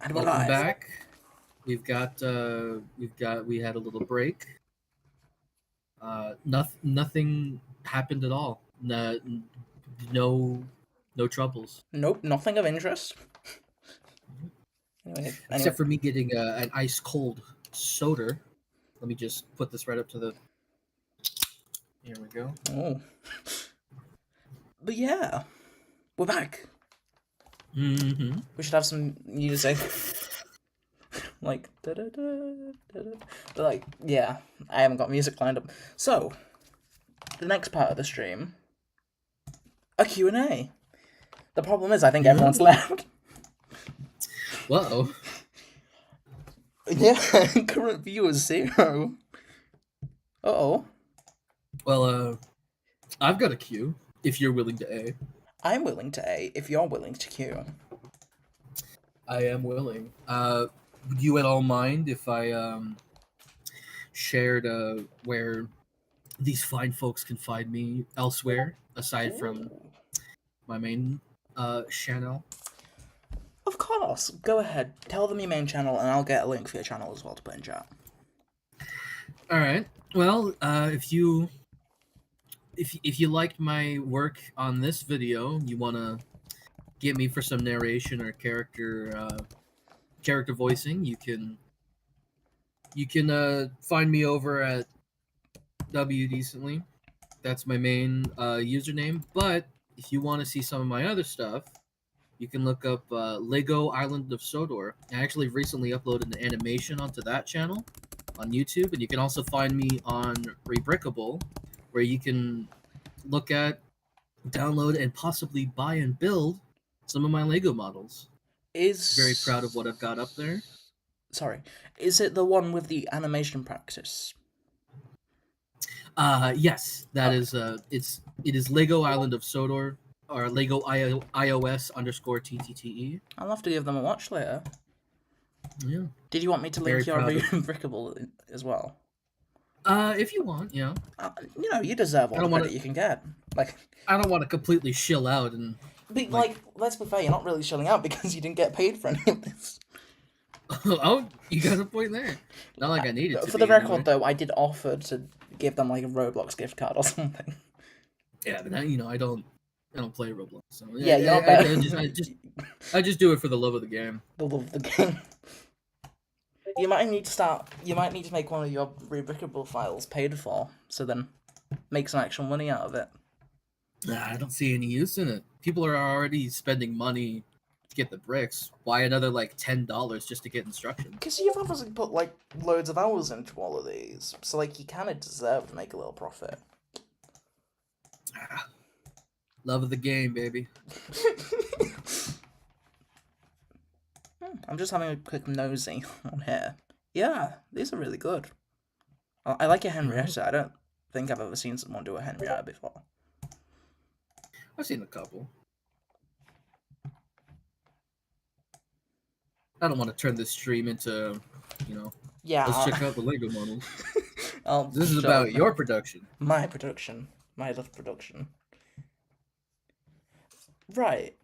And we're Welcome live. back. We had a little break. Nothing happened at all. No troubles. Nope, nothing of interest. Anyway. Except for me getting an ice cold soda. Let me just put this right up to the. Here we go. Oh. But yeah, we're back. Mm-hmm. We should have some music. Like, da-da-da-da-da. But like, yeah, I haven't got music lined up. So, the next part of the stream, a Q&A. The problem is, I think everyone's left. Whoa. Yeah, current viewers 0. Uh-oh. Well, I've got a queue, if you're willing to A. I'm willing to A, if you're willing to Q. I am willing. Would you at all mind if I shared where these fine folks can find me elsewhere aside from my main channel? Of course, go ahead. Tell them your main channel, and I'll get a link for your channel as well to put in chat. All right. Well, if you liked my work on this video, you wanna get me for some narration or character voicing, you can find me over at WDecently. That's my main username. But if you want to see some of my other stuff, you can look up Lego Island of Sodor. I actually recently uploaded an animation onto that channel on YouTube, and you can also find me on Rebrickable, where you can look at, download, and possibly buy and build some of my Lego models. Very proud of what I've got up there. Sorry, is it the one with the animation practice? Yes, that is. It is Lego Island of Sodor, or Lego iOS _TTTE. I'll have to give them a watch later. Yeah. Did you want me to Very link your proud of- Rebrickable as well? If you want, yeah. You know, you deserve all I the don't wanna- credit you can get. Like, I don't want to completely shill out and. but, like, let's be fair, you're not really shilling out because you didn't get paid for any of this. Oh, you got a point there. Not like I needed to. For the be, record, anyway. though, I did offer to give them like a Roblox gift card or something. Yeah, but I don't play Roblox. So Yeah, you're not bad. I just do it for the love of the game. The love of the game. You might need to make one of your Rebrickable files paid for, so then make some actual money out of it. Nah, I don't see any use in it. People are already spending money to get the bricks. Why another like $10 just to get instructions? Because you've obviously put like loads of hours into all of these, so like you kind of deserve to make a little profit. Love of the game, baby. I'm just having a quick nosy on here. Yeah, these are really good. I like a Henrietta. I don't think I've ever seen someone do a Henrietta before. I've seen a couple. I don't want to turn this stream into, Yeah. let's check out the Lego models. I'll This is show about your production. my production. My little production. Right.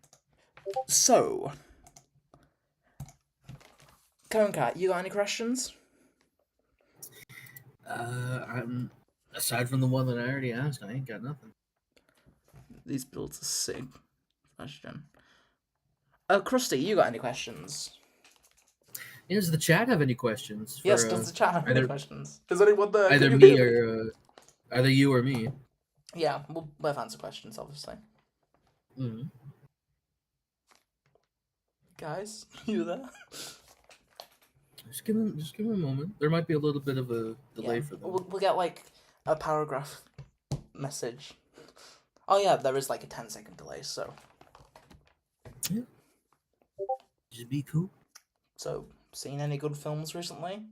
So, Cone Cat, you got any questions? I'm aside from the one that I already asked, I ain't got nothing. These builds are sick. Question. Krusty, you got any questions? Does the chat have any questions? For, Yes, does the chat have any either- questions? Is anyone there? Can Either you me hear or either you or me. Yeah, we'll both answer questions, obviously. Mm. Guys, you there? Just give him a moment. There might be a little bit of a delay for them. We'll get like a paragraph message. Oh yeah, there is like a 10-second delay, so. Just be cool. So, seen any good films recently?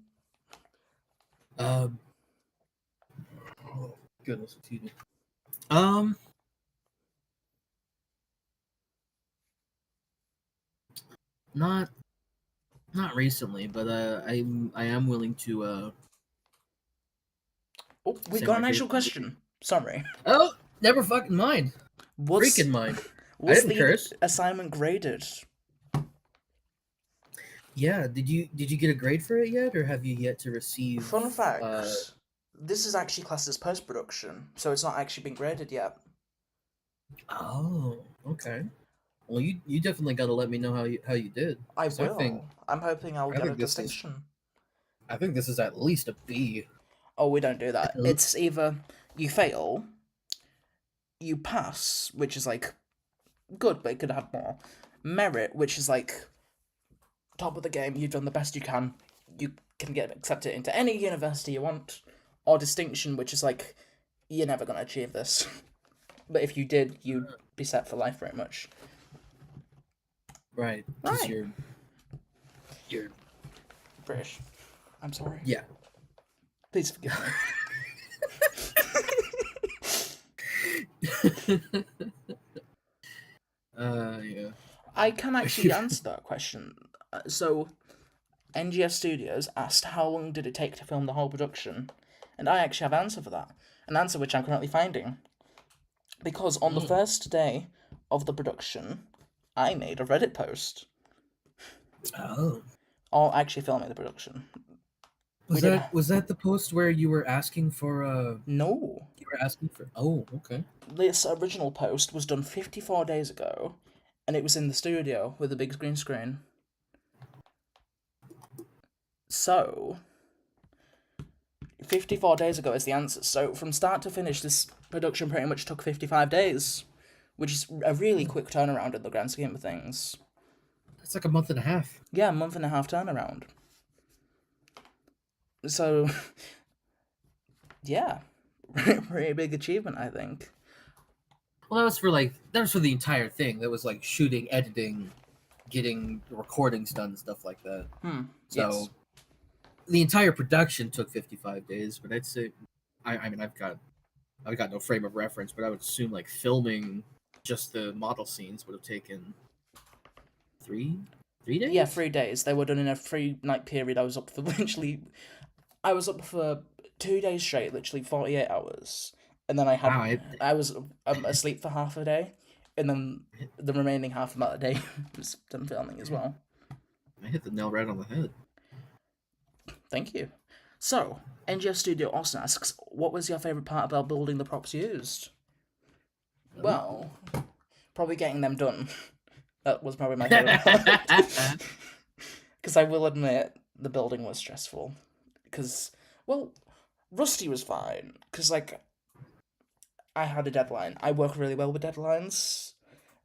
Oh, goodness, excuse me. Not recently, but I am willing to Oh, we Say got my an actual favorite. question. Sorry. Oh, never fucking mind. What's, Freaking mind. what's didn't the curse. assignment graded? Yeah, did you get a grade for it yet, or have you yet to receive? Fun fact: this is actually classed as post-production, so it's not actually been graded yet. Oh, okay. Well, you definitely got to let me know how you did. I 'Cause will. I'm hoping I'll I get a think this is- distinction. I think this is at least a B. Oh, we don't do that. At It's either you fail, you pass, which is like good, but it could have more. Merit, which is like top of the game, you've done the best you can get accepted into any university you want. Or distinction, which is like, you're never going to achieve this. But if you did, you'd be set for life pretty much. Right. Because Right. you're British. I'm sorry. yeah. Please forgive me. Yeah. I can actually answer that question. So, NGS Studios asked how long did it take to film the whole production, and I actually have an answer for that. An answer which I'm currently finding. Because on the first day of the production, I made a Reddit post. Oh. Or actually filming the production. Was that the post where you were asking for No. You were asking for. Oh, okay. This original post was done 54 days ago, and it was in the studio with a big green screen. So, 54 days ago is the answer. So, from start to finish, this production pretty much took 55 days, which is a really quick turnaround in the grand scheme of things. It's like a month and a half. Yeah, a month and a half turnaround. So, yeah, pretty big achievement, I think. Well, that was for the entire thing. That was like shooting, editing, getting recordings done, stuff like that. So, Yes. the entire production took 55 days. But I'd say, I mean, I've got no frame of reference, but I would assume like filming just the model scenes would have taken 3 days. Yeah, 3 days. They were done in a 3-night period. I was up for 2 days straight, literally 48 hours. And then I was asleep for half a day, and then the remaining half of that day was done filming as well. I hit the nail right on the head. Thank you. So, NGS Studio Austin asks, what was your favourite part about building the props used? Well, probably getting them done. That was probably my favourite part. Because I will admit, the building was stressful. Because, well, Rusty was fine. Because, like, I had a deadline. I work really well with deadlines.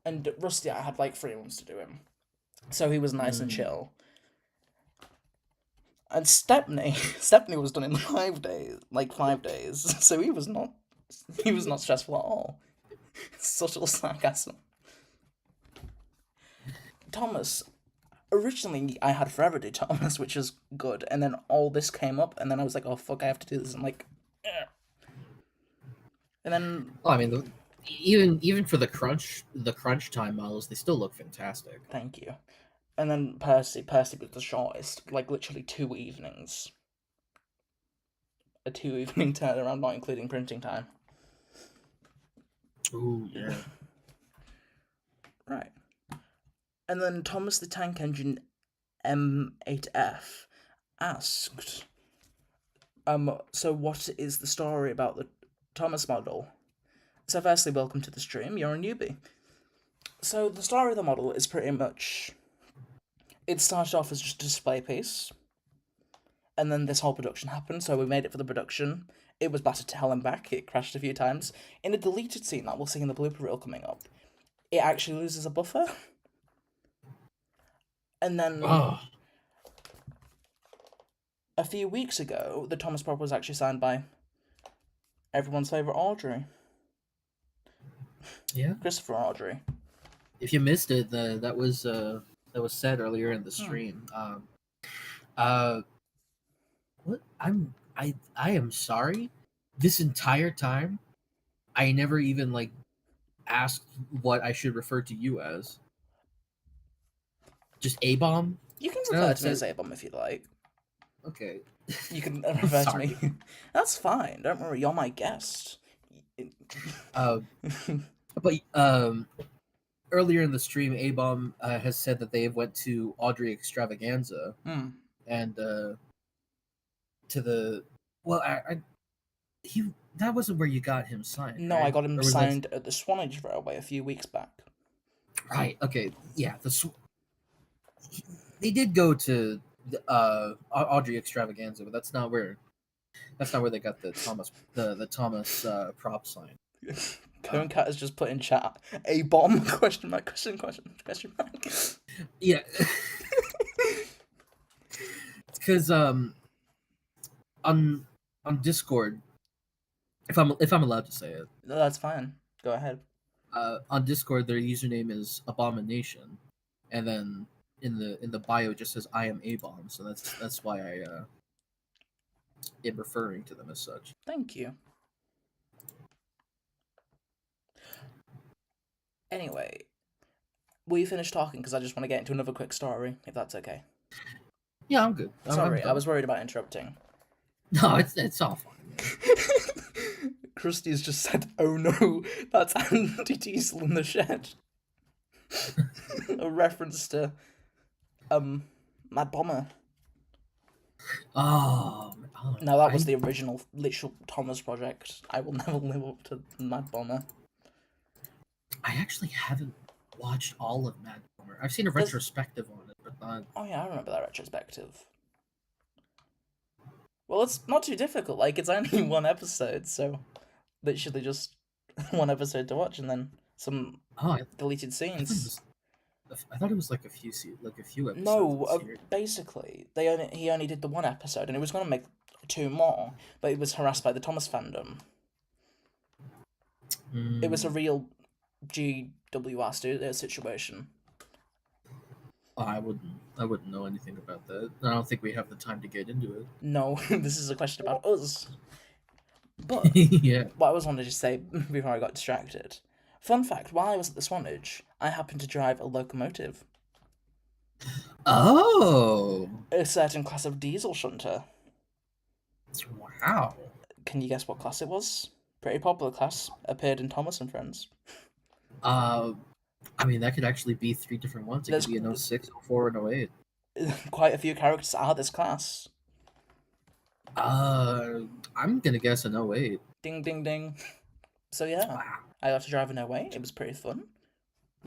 And Rusty, I had, like, 3 months to do him. So he was nice and chill. And Stepney was done in 5 days. Like, 5 days. So he was not stressful at all. Subtle sarcasm. Thomas, originally I had forever do Thomas, which is good, and then all this came up, and then I was like, oh fuck, I have to do this. I'm like, eh. And then, well, I mean, even for the crunch time models, they still look fantastic. Thank you. And then Percy was the shortest, like literally 2 evenings. A 2-evening turnaround, not including printing time. Ooh, yeah. Right. And then Thomas the Tank Engine M8F asked, so what is the story about the Thomas model? So firstly, welcome to the stream, you're a newbie. So the story of the model is pretty much, it started off as just a display piece, and then this whole production happened, so we made it for the production. It was battered to hell and back, it crashed a few times. In a deleted scene that we'll see in the blooper reel coming up, it actually loses a buffer. And then, a few weeks ago, the Thomas prop was actually signed by everyone's favourite Audrey. Yeah. Christopher Audrey. If you missed it, that was said earlier in the stream. What? I am sorry. This entire time, I never even like asked what I should refer to you as. Just A-bomb? You can refer to me as A-bomb if you like. Okay. You can refer to me. That's fine. Don't worry. You're my guest. But earlier in the stream, A-Bomb has said that they went to Audrey Extravaganza Hmm. and to the that wasn't where you got him signed. No, right? I got him Or was that- signed at the Swanage Railway a few weeks back. Right. Okay. Yeah. They did go to Audrey Extravaganza, but that's not where they got the Thomas prop sign. Cone Cat has just put in chat a bomb question mark. Yeah. Because on Discord, if I'm allowed to say it, No, that's fine. Go ahead. on Discord their username is Abomination, and then in the bio it just says I am A-Bomb, so that's why I am referring to them as such. Thank you. Anyway, will you finish talking? Because I just want to get into another quick story, if that's okay. Yeah, I'm good. I'm Sorry, I done. was worried about interrupting. No, it's all fine. Krusty's just said, "Oh no, that's Anti-Diesel in the shed." A reference to Mad Bomber. Oh, No, that was the original, literal Thomas project. I will never live up to Mad Bomber. I actually haven't watched all of Mad Bomber. I've seen a There's- retrospective on it, but not. Oh yeah, I remember that retrospective. Well, it's not too difficult. Like, it's only one episode, so literally just one episode to watch, and then some Oh, deleted scenes. I thought it was like a few episodes. No, of the series. basically, he only did the one episode, and he was going to make 2 more, but he was harassed by the Thomas fandom. It was a real GWR situation. I wouldn't know anything about that. I don't think we have the time to get into it. No, this is a question about us. But Yeah. what I was wanting to say before I got distracted. Fun fact, while I was at the Swanage, I happened to drive a locomotive. Oh. A certain class of diesel shunter. Wow. Can you guess what class it was? Pretty popular class. Appeared in Thomas and Friends. I mean, that could actually be 3 different ones. It There's- could be an 06, 04, and 08. Quite a few characters are this class. I'm gonna guess an 08. Ding, ding, ding. So yeah, Wow. I got to drive an 08. It was pretty fun.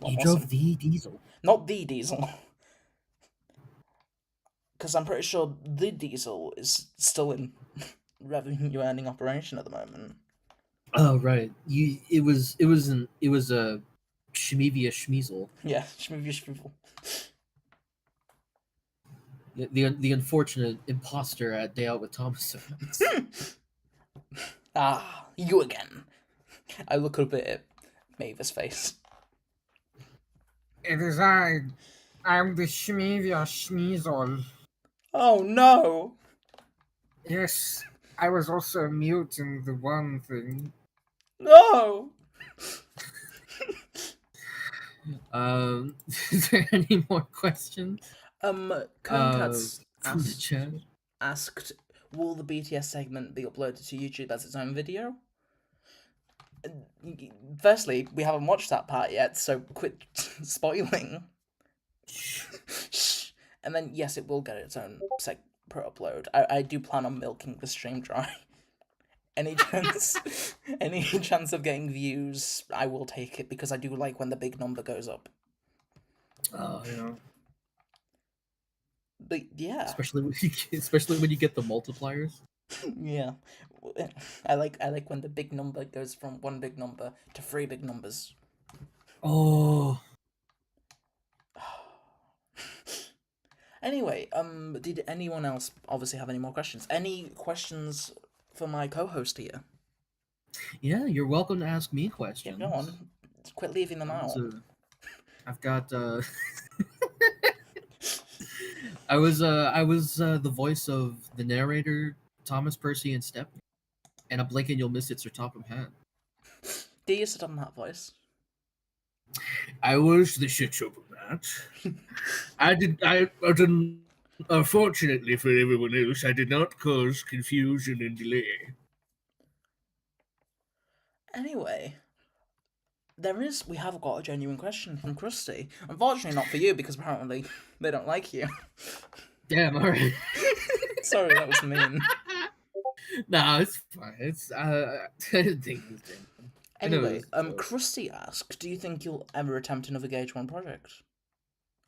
You Awesome. drove the diesel. Not the diesel. Because I'm pretty sure the diesel is still in revenue earning operation at the moment. Oh right. It was a Shmevia Schmeasel. Yeah, schmoovie. The unfortunate imposter at Day Out with Thomas events. Ah, you again. I look up at Mavis' face. It is I. I'm the Shmevia Schmeasel. Oh no! Yes, I was also mute in the one thing. No! Is there any more questions? Conecats From the chat? asked, will the BTS segment be uploaded to YouTube as its own video? Firstly, we haven't watched that part yet, so quit spoiling. Shh. And then, yes, it will get its own separate upload. I do plan on milking the stream dry. Any chance of getting views, I will take it, because I do like when the big number goes up. Oh, yeah. But yeah, Especially when you get the multipliers. yeah, I like when the big number goes from one big number to 3 big numbers. Oh. Anyway, did anyone else obviously have any more questions? Any questions for my co-host here? Yeah, you're welcome to ask me Yeah, questions. go on. Quit leaving them out. I've got I was the voice of the narrator, Thomas, Percy, and Stepney. And a blink and you'll miss it, Sir Topham Hatt. Do you sit on that voice? I was the shit show of that. I didn't. Unfortunately for everyone else, I did not cause confusion and delay. Anyway, we have got a genuine question from Krusty. Unfortunately, not for you because apparently they don't like you. Damn, alright. Sorry, that was mean. No, it's fine. It's I didn't think it was genuine. I know it Anyway, was a joke. Krusty asks, do you think you'll ever attempt another Gage 1 project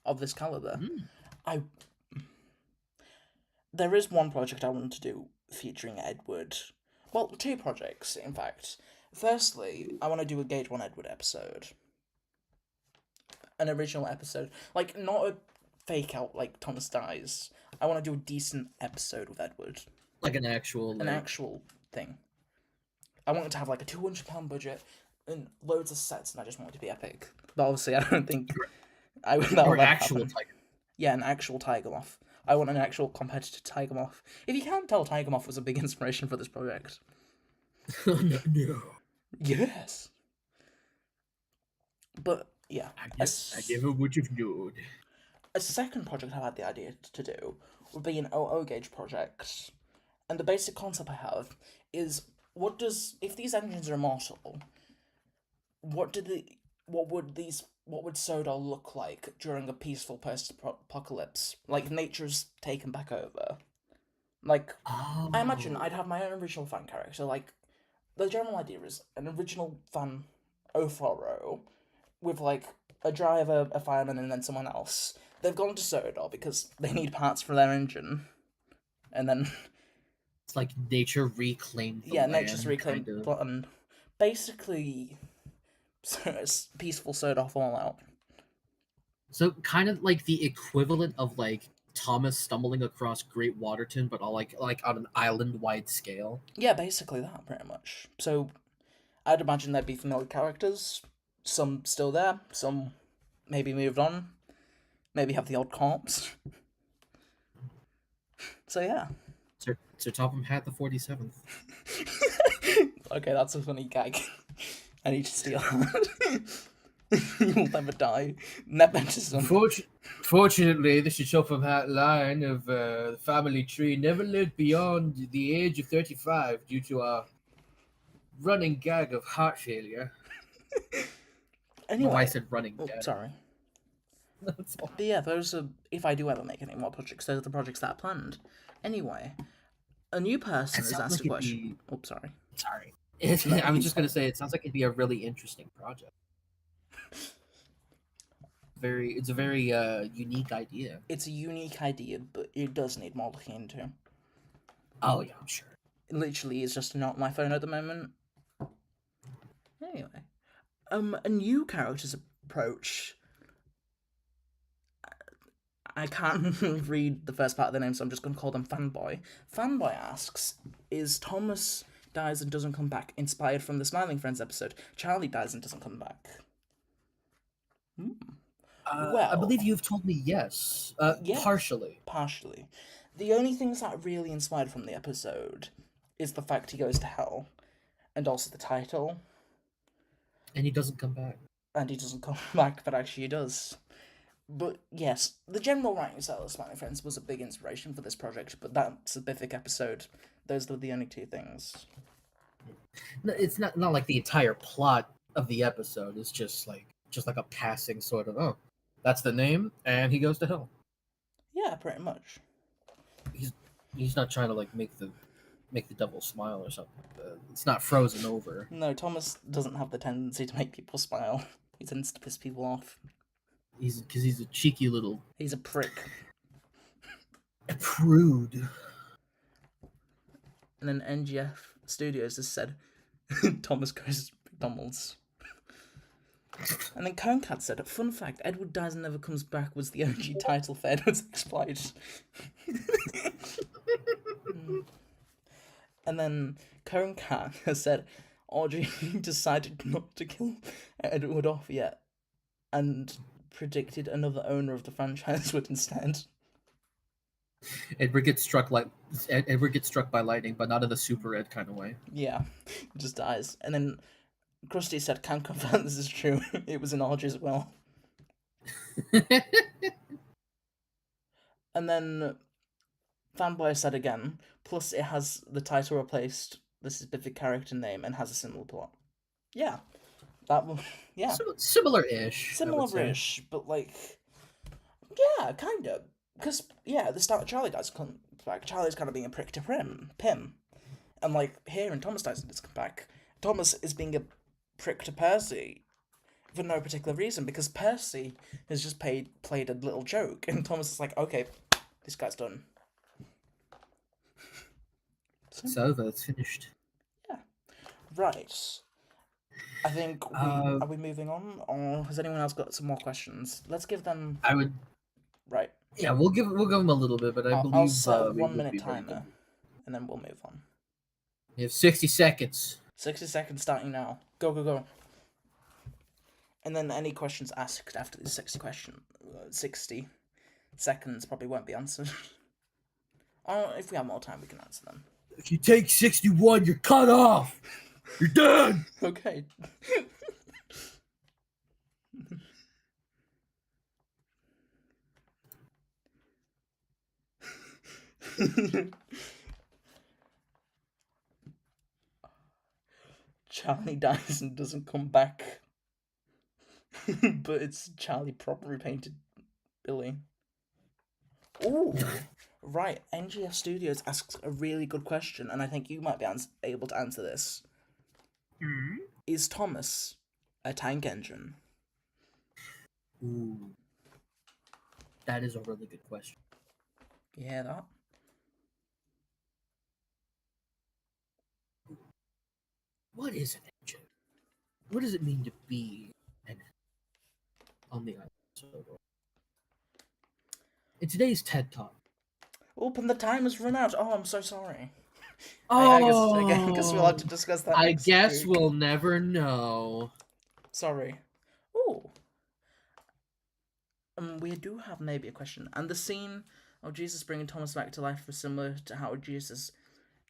of this caliber? There is one project I want to do featuring Edward. Well, 2 projects, in fact. Firstly, I want to do a Gage 1 Edward episode. An original episode. Like, not a fake out like Thomas Dies. I want to do a decent episode with Edward. Like an actual An actual thing. I want it to have like a £200 budget and loads of sets, and I just want it to be epic. But obviously, I don't think I would. or actual tiger. Yeah, an actual Tiger Moth. I want an actual competitive Tiger Moth. If you can't tell, Tiger Moth was a big inspiration for this project. No. Yes. But yeah, I never would have known. a second project I had the idea to do would be an OO gauge project, and the basic concept I have is if these engines are immortal, what would Sodal look like during a peaceful post-apocalypse? Like nature's taken back over. Like I imagine I'd have my own original fan character. Like the general idea is an original fan Othoro with like a driver, a fireman, and then someone else. They've gone to Sodal because they need parts for their engine, and then It's like nature reclaimed. The nature's land, reclaimed kind of. button. Basically, it's peaceful Sodal Fallout. So kind of like the equivalent of like Thomas stumbling across Great Waterton, but all like on an island-wide scale. Yeah, basically that, pretty much. So, I'd imagine there'd be familiar characters. Some still there, some maybe moved on. Maybe have the odd corpse. So yeah. Sir Topham had the 47th. Okay, that's a funny gag. I need to steal that. You'll never die. Nepotism. Fortunately, the Sir Topham Hat line of the family tree never lived beyond the age of 35 due to a running gag of heart failure. Anyway. Oh, I said running Oh, gag. sorry. That's all. But yeah, those are, if I do ever make any more projects, those are the projects that are planned. Anyway, a new person has asked a question. Oh, sorry. Sorry. I was just going to say, it sounds like it'd be a really interesting project. It's a very unique idea. It's a unique idea, but it does need more looking into. Oh, yeah, I'm sure. It literally is just not on my phone at the moment. Anyway. A new character's approach. I can't read the first part of the name, so I'm just going to call them Fanboy. Fanboy asks, is Thomas dies and doesn't come back inspired from the Smiling Friends episode? Charlie dies and doesn't come back. I believe you've told me yes. Yes. Partially. The only things that are really inspired from the episode is the fact he goes to hell, and also the title. And he doesn't come back. And he doesn't come back, but actually he does. But yes, the general writing style of Smiling Friends was a big inspiration for this project, but that's a Bific episode. Those are the only 2 things. No, it's not like the entire plot of the episode. It's just like a passing sort of, oh, that's the name, and he goes to hell. Yeah, pretty much. He's not trying to like make the devil smile or something. It's not frozen over. No, Thomas doesn't have the tendency to make people smile. He tends to piss people off. Because he's a cheeky little... He's a prick. A prude. And then NGF Studios has said, Thomas goes to McDonald's. And then Conecat said, fun fact, Edward Dies and Never Comes Back was the OG title for Edward's Exploit. And then Conecat has said, Audrey decided not to kill Edward off yet, and predicted another owner of the franchise would instead. Edward gets struck by lightning, but not in the Super Ed kind of way. Yeah, he just dies. And then Krusty said, can't confirm this is true. It was in Audrey as well. And then Fanboy said again, plus it has the title replaced, this is Bific character name, and has a similar plot. Yeah, that one, yeah, Similar-ish. I would say. similar-ish, but like, yeah, kind of. Because yeah, at the start, Charlie does come back. Charlie's kind of being a prick to Pim, and like here in Thomas does come back. Thomas is being a prick to Percy for no particular reason, because Percy has just played a little joke, and Thomas is like, okay, this guy's done. It's over. It's finished. Right. I think are we moving on, or has anyone else got some more questions? Let's give them. I would. Right. Yeah, we'll give them a little bit, but I believe I'll set a we 1 will minute be ready timer, and then we'll move on. You have 60 seconds. 60 seconds starting now. Go, go, go. And then any questions asked after the 60 seconds probably won't be answered. Or if we have more time, we can answer them. If you take 61, you're cut off. You're done. Okay. Charlie dies and doesn't come back. But it's Charlie properly painted Billy. Ooh. Right, NGF Studios asks a really good question, and I think you might be able to answer this. Is Thomas a tank engine? Ooh. That is a really good question. You hear that? What is an engine? What does it mean to be an engine on the island? In today's TED Talk. Oh, and the time has run out. Oh, I'm so sorry. Oh, I guess we'll have to discuss that. I next guess week. we'll never know. Sorry. Oh. We do have maybe a question. And the scene of Jesus bringing Thomas back to life was similar to how Jesus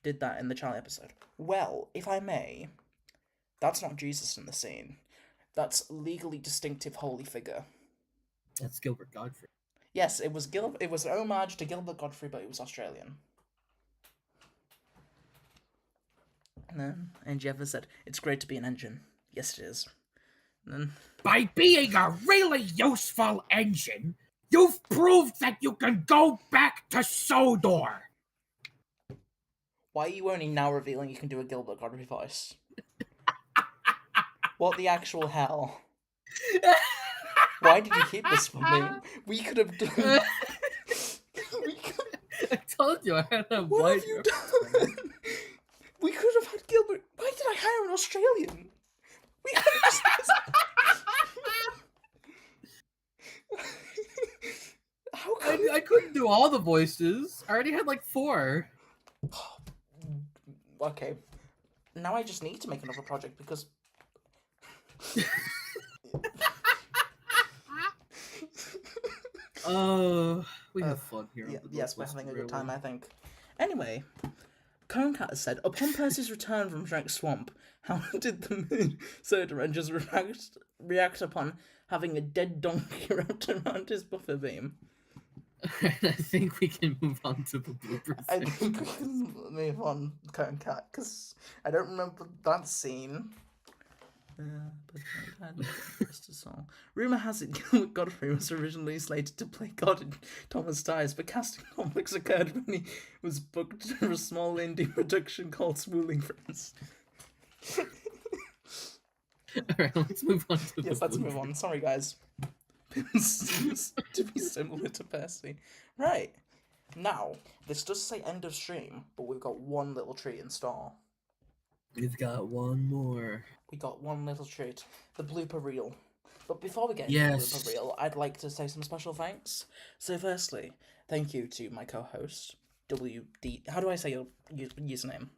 did that in the Charlie episode. Well, if I may, that's not Jesus in the scene. That's legally distinctive holy figure. That's Gilbert Godfrey. Yes, it was It was an homage to Gilbert Godfrey, but it was Australian. And then NGF said, "It's great to be an engine." Yes, it is. And then By being a really useful engine, you've proved that you can go back to Sodor. why are you only now revealing you can do a Gilbert Godfrey voice? What the actual hell? Why did you keep this from me? We could have done. I told you I had that What white. have you done? We could have had Gilbert. Why did I hire an Australian? We could have just. How come? I couldn't do all the voices. I already had like 4. Okay. Now I just need to make another project because. We have fun here. on Yeah, the yes, we're Northwest having a good Railway. time, I think. Anyway, Conecat has said, upon Percy's return from Shrek's swamp, how did the Moon Soda Rangers react upon having a dead donkey wrapped around his buffer beam? I think we can move on to the blooper I thing. think we can move on, Conecat, because I don't remember that scene. But I had rest his soul. Rumour has it Gilbert Godfrey was originally slated to play God in Thomas Dies, but casting conflicts occurred when he was booked for a small indie production called Swooling Friends. Alright, let's move on to Yes, the let's blooper. move on. Sorry, guys. Seems to be similar to Percy. Right. Now, this does say end of stream, but we've got one little treat in store. We've got one more. We got one little treat. The blooper reel. But before we get into Yes. the blooper reel, I'd like to say some special thanks. So firstly, thank you to my co-host, WD... How do I say your username?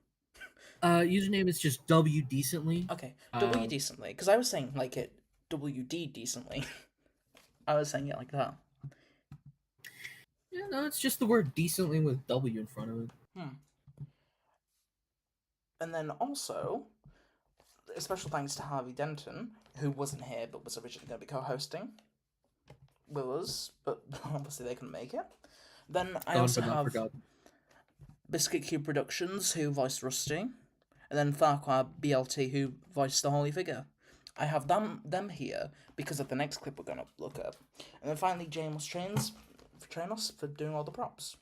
Username is just WDecently. Okay, WDecently. Because I was saying, like, it WD decently. I was saying it like that. Yeah, no, it's just the word decently with W in front of it. And then also, a special thanks to Harvey Denton, who wasn't here but was originally going to be co-hosting with us, but obviously they couldn't make it. Then I also have Biscuit Cube Productions, who voiced Rusty, and then Farquhar BLT, who voiced the Holy Figure. I have them here because of the next clip we're gonna look at, and then finally James train us for doing all the props.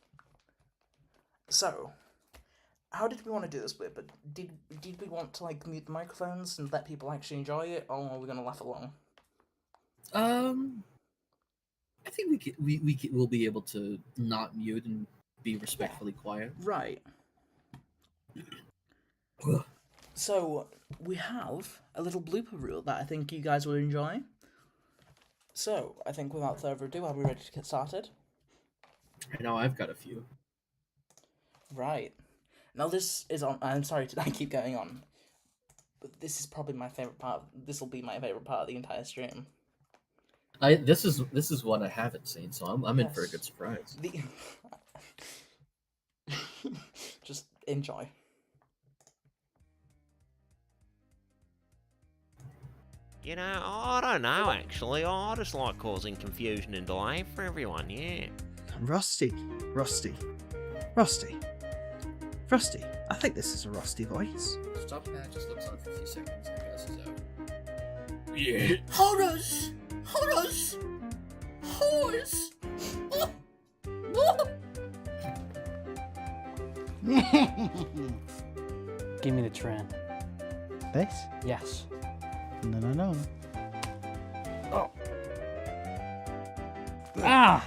So, how did we want to do this, Blooper? Did we want to like mute the microphones and let people actually enjoy it, or are we gonna laugh along? I think we'll be able to not mute and be respectfully quiet. Right. So we have a little blooper reel that I think you guys will enjoy. So I think without further ado, are we ready to get started? I know I've got a few. Right. Now this is on. I'm sorry I keep going on, but this is probably my favorite part. This will be my favorite part of the entire stream. This is one I haven't seen, so I'm in for a Yes. good surprise. Just enjoy. You know, I don't know actually. I just like causing confusion and delay for everyone, yeah. Rusty. I think this is a Rusty voice. Stop that just looks on for a few seconds and passes out. Yeah. Horus! Give me the trend. This? Yes. No. Oh. Ah!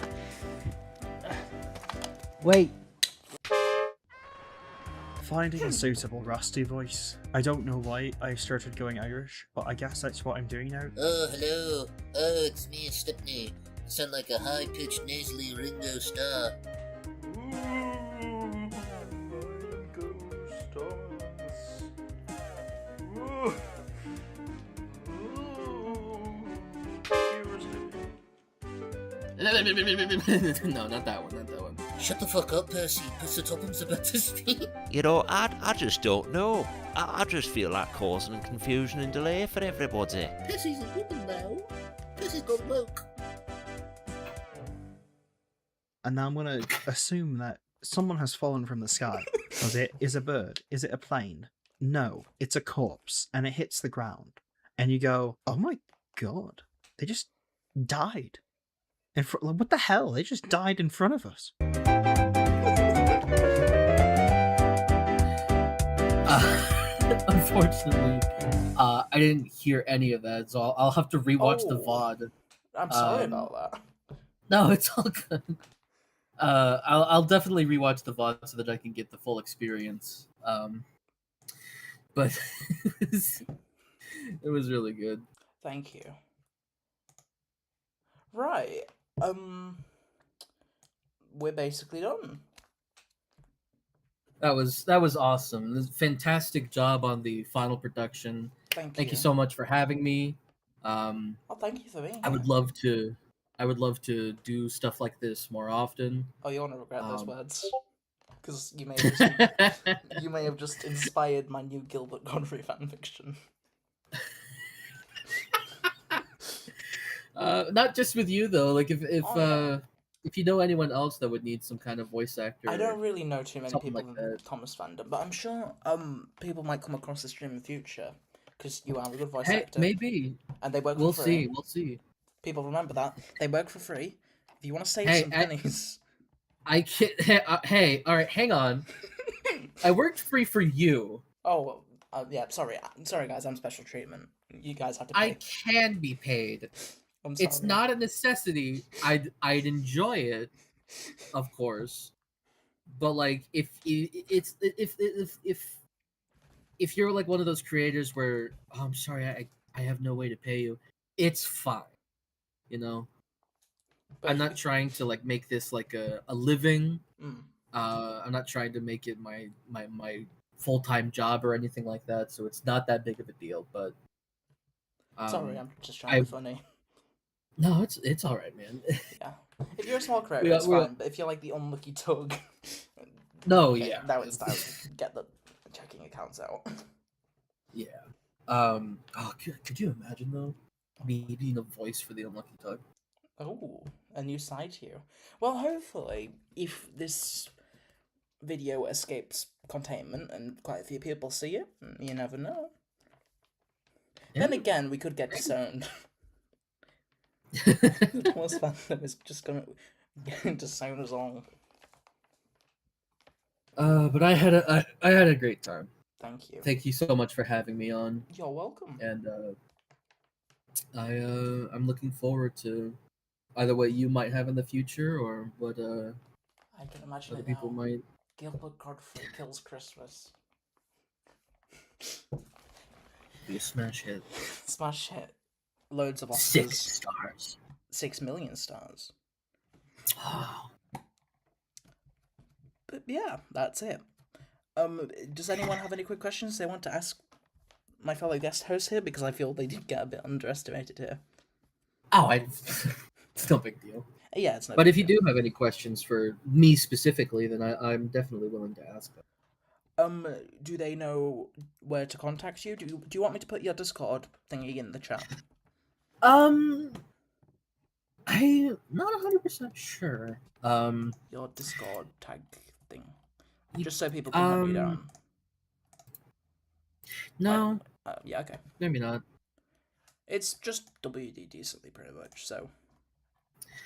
Wait. Finding a suitable Rusty voice. I don't know why I started going Irish, but I guess that's what I'm doing now. Oh, hello. Oh, it's me, Stepney. I sound like a high-pitched, nasally Ringo Starr. No, not that one. Shut the fuck up, Percy. Mr. Topham's about to speak. You know, I just don't know. I just feel like causing confusion and delay for everybody. Percy's a woman now. Percy's got woke. And now I'm gonna assume that someone has fallen from the sky. Because it is a bird. Is it a plane? No, it's a corpse, and it hits the ground. And you go, oh my god, they just died. What the hell? They just died in front of us. Unfortunately, I didn't hear any of that, so I'll have to rewatch the Oh. VOD. I'm sorry about that. No, it's all good. I'll definitely rewatch the VOD so that I can get the full experience. But it was really good. Thank you. Right. We're basically done. That was awesome. Fantastic job on the final production. Thank you so much for having me. Oh, thank you for being I would here. love to do stuff like this more often. Oh, you want to regret those words? Because you you may have just inspired my new Gilbert Godfrey fanfiction. Not just with you though. Like if you know anyone else that would need some kind of voice actor. I don't really know too many something people like in that. Thomas fandom, but I'm sure people might come across the stream in the future because you are a good voice Hey, actor. maybe. And they work We'll for free. see. We'll see. People remember that they work for free. If you want to save Hey, some pennies, I can't. Hey, all right, hang on. I worked free for you. oh yeah, sorry, guys, I'm special treatment. You guys have to pay. I can be paid. I'm sorry. It's not a necessity. I'd enjoy it, of course, but like if you're like one of those creators where I'm sorry, I have no way to pay you, it's fine, you know. But I'm not trying to like make this like a living. Mm. I'm not trying to make it my full-time job or anything like that, so it's not that big of a deal. But sorry, I'm just trying to be funny. No, it's all right, man. Yeah, if you're a small creator, it's fine. But if you're like the unlucky tug, no, okay, yeah, that would get the checking accounts out. Yeah. Oh, could you imagine though, me being a voice for the unlucky tug? Oh, a new side to you. Well, hopefully, if this video escapes containment and quite a few people see it, you never know. Then Yeah. again, we could get disowned. Thomas fandom is just gonna disown us all. But I had a great time. Thank you. Thank you so much for having me on, You're welcome. and I'm looking forward to either what you might have in the future or what I can imagine other it people now. might. Gilbert Godfrey kills Christmas. Be a smash hit. Smash hit. Loads of Oscars. 6 stars. 6 million stars. Wow. But yeah, that's it. Does anyone have any quick questions they want to ask my fellow guest hosts here? Because I feel they did get a bit underestimated here. Oh, it's no big deal. Yeah, it's no But big if you deal. do have any questions for me specifically, then I'm definitely willing to ask them. Do they know where to contact you? Do you want me to put your Discord thingy in the chat? I'm not 100% sure. Your Discord tag thing. Just so people can hunt you down. No, Yeah, okay. maybe not. It's just WDecently pretty much, so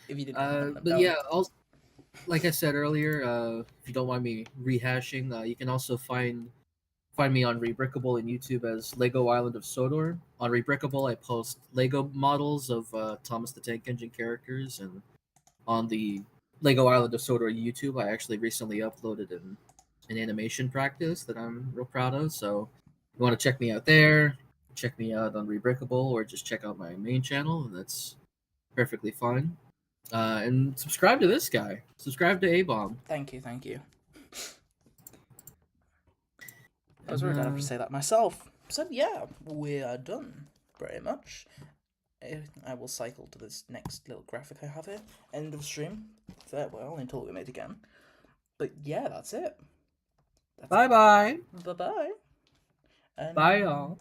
if you didn't hunt them But down. yeah, like I said earlier, if you don't mind me rehashing, you can also find me on Rebrickable and YouTube as Lego Island of Sodor. On Rebrickable, I post Lego models of Thomas the Tank Engine characters, and on the Lego Island of Sodor YouTube, I actually recently uploaded an animation practice that I'm real proud of. So if you want to check me out there, check me out on Rebrickable, or just check out my main channel, and that's perfectly fine. And subscribe to this guy. Subscribe to A-Bomb. Thank you. I was really glad to say that myself. So yeah, we are done, pretty much. I will cycle to this next little graphic I have here. End of stream. Farewell until we meet again. But yeah, that's it. Bye-bye. Bye-bye. Bye, y'all.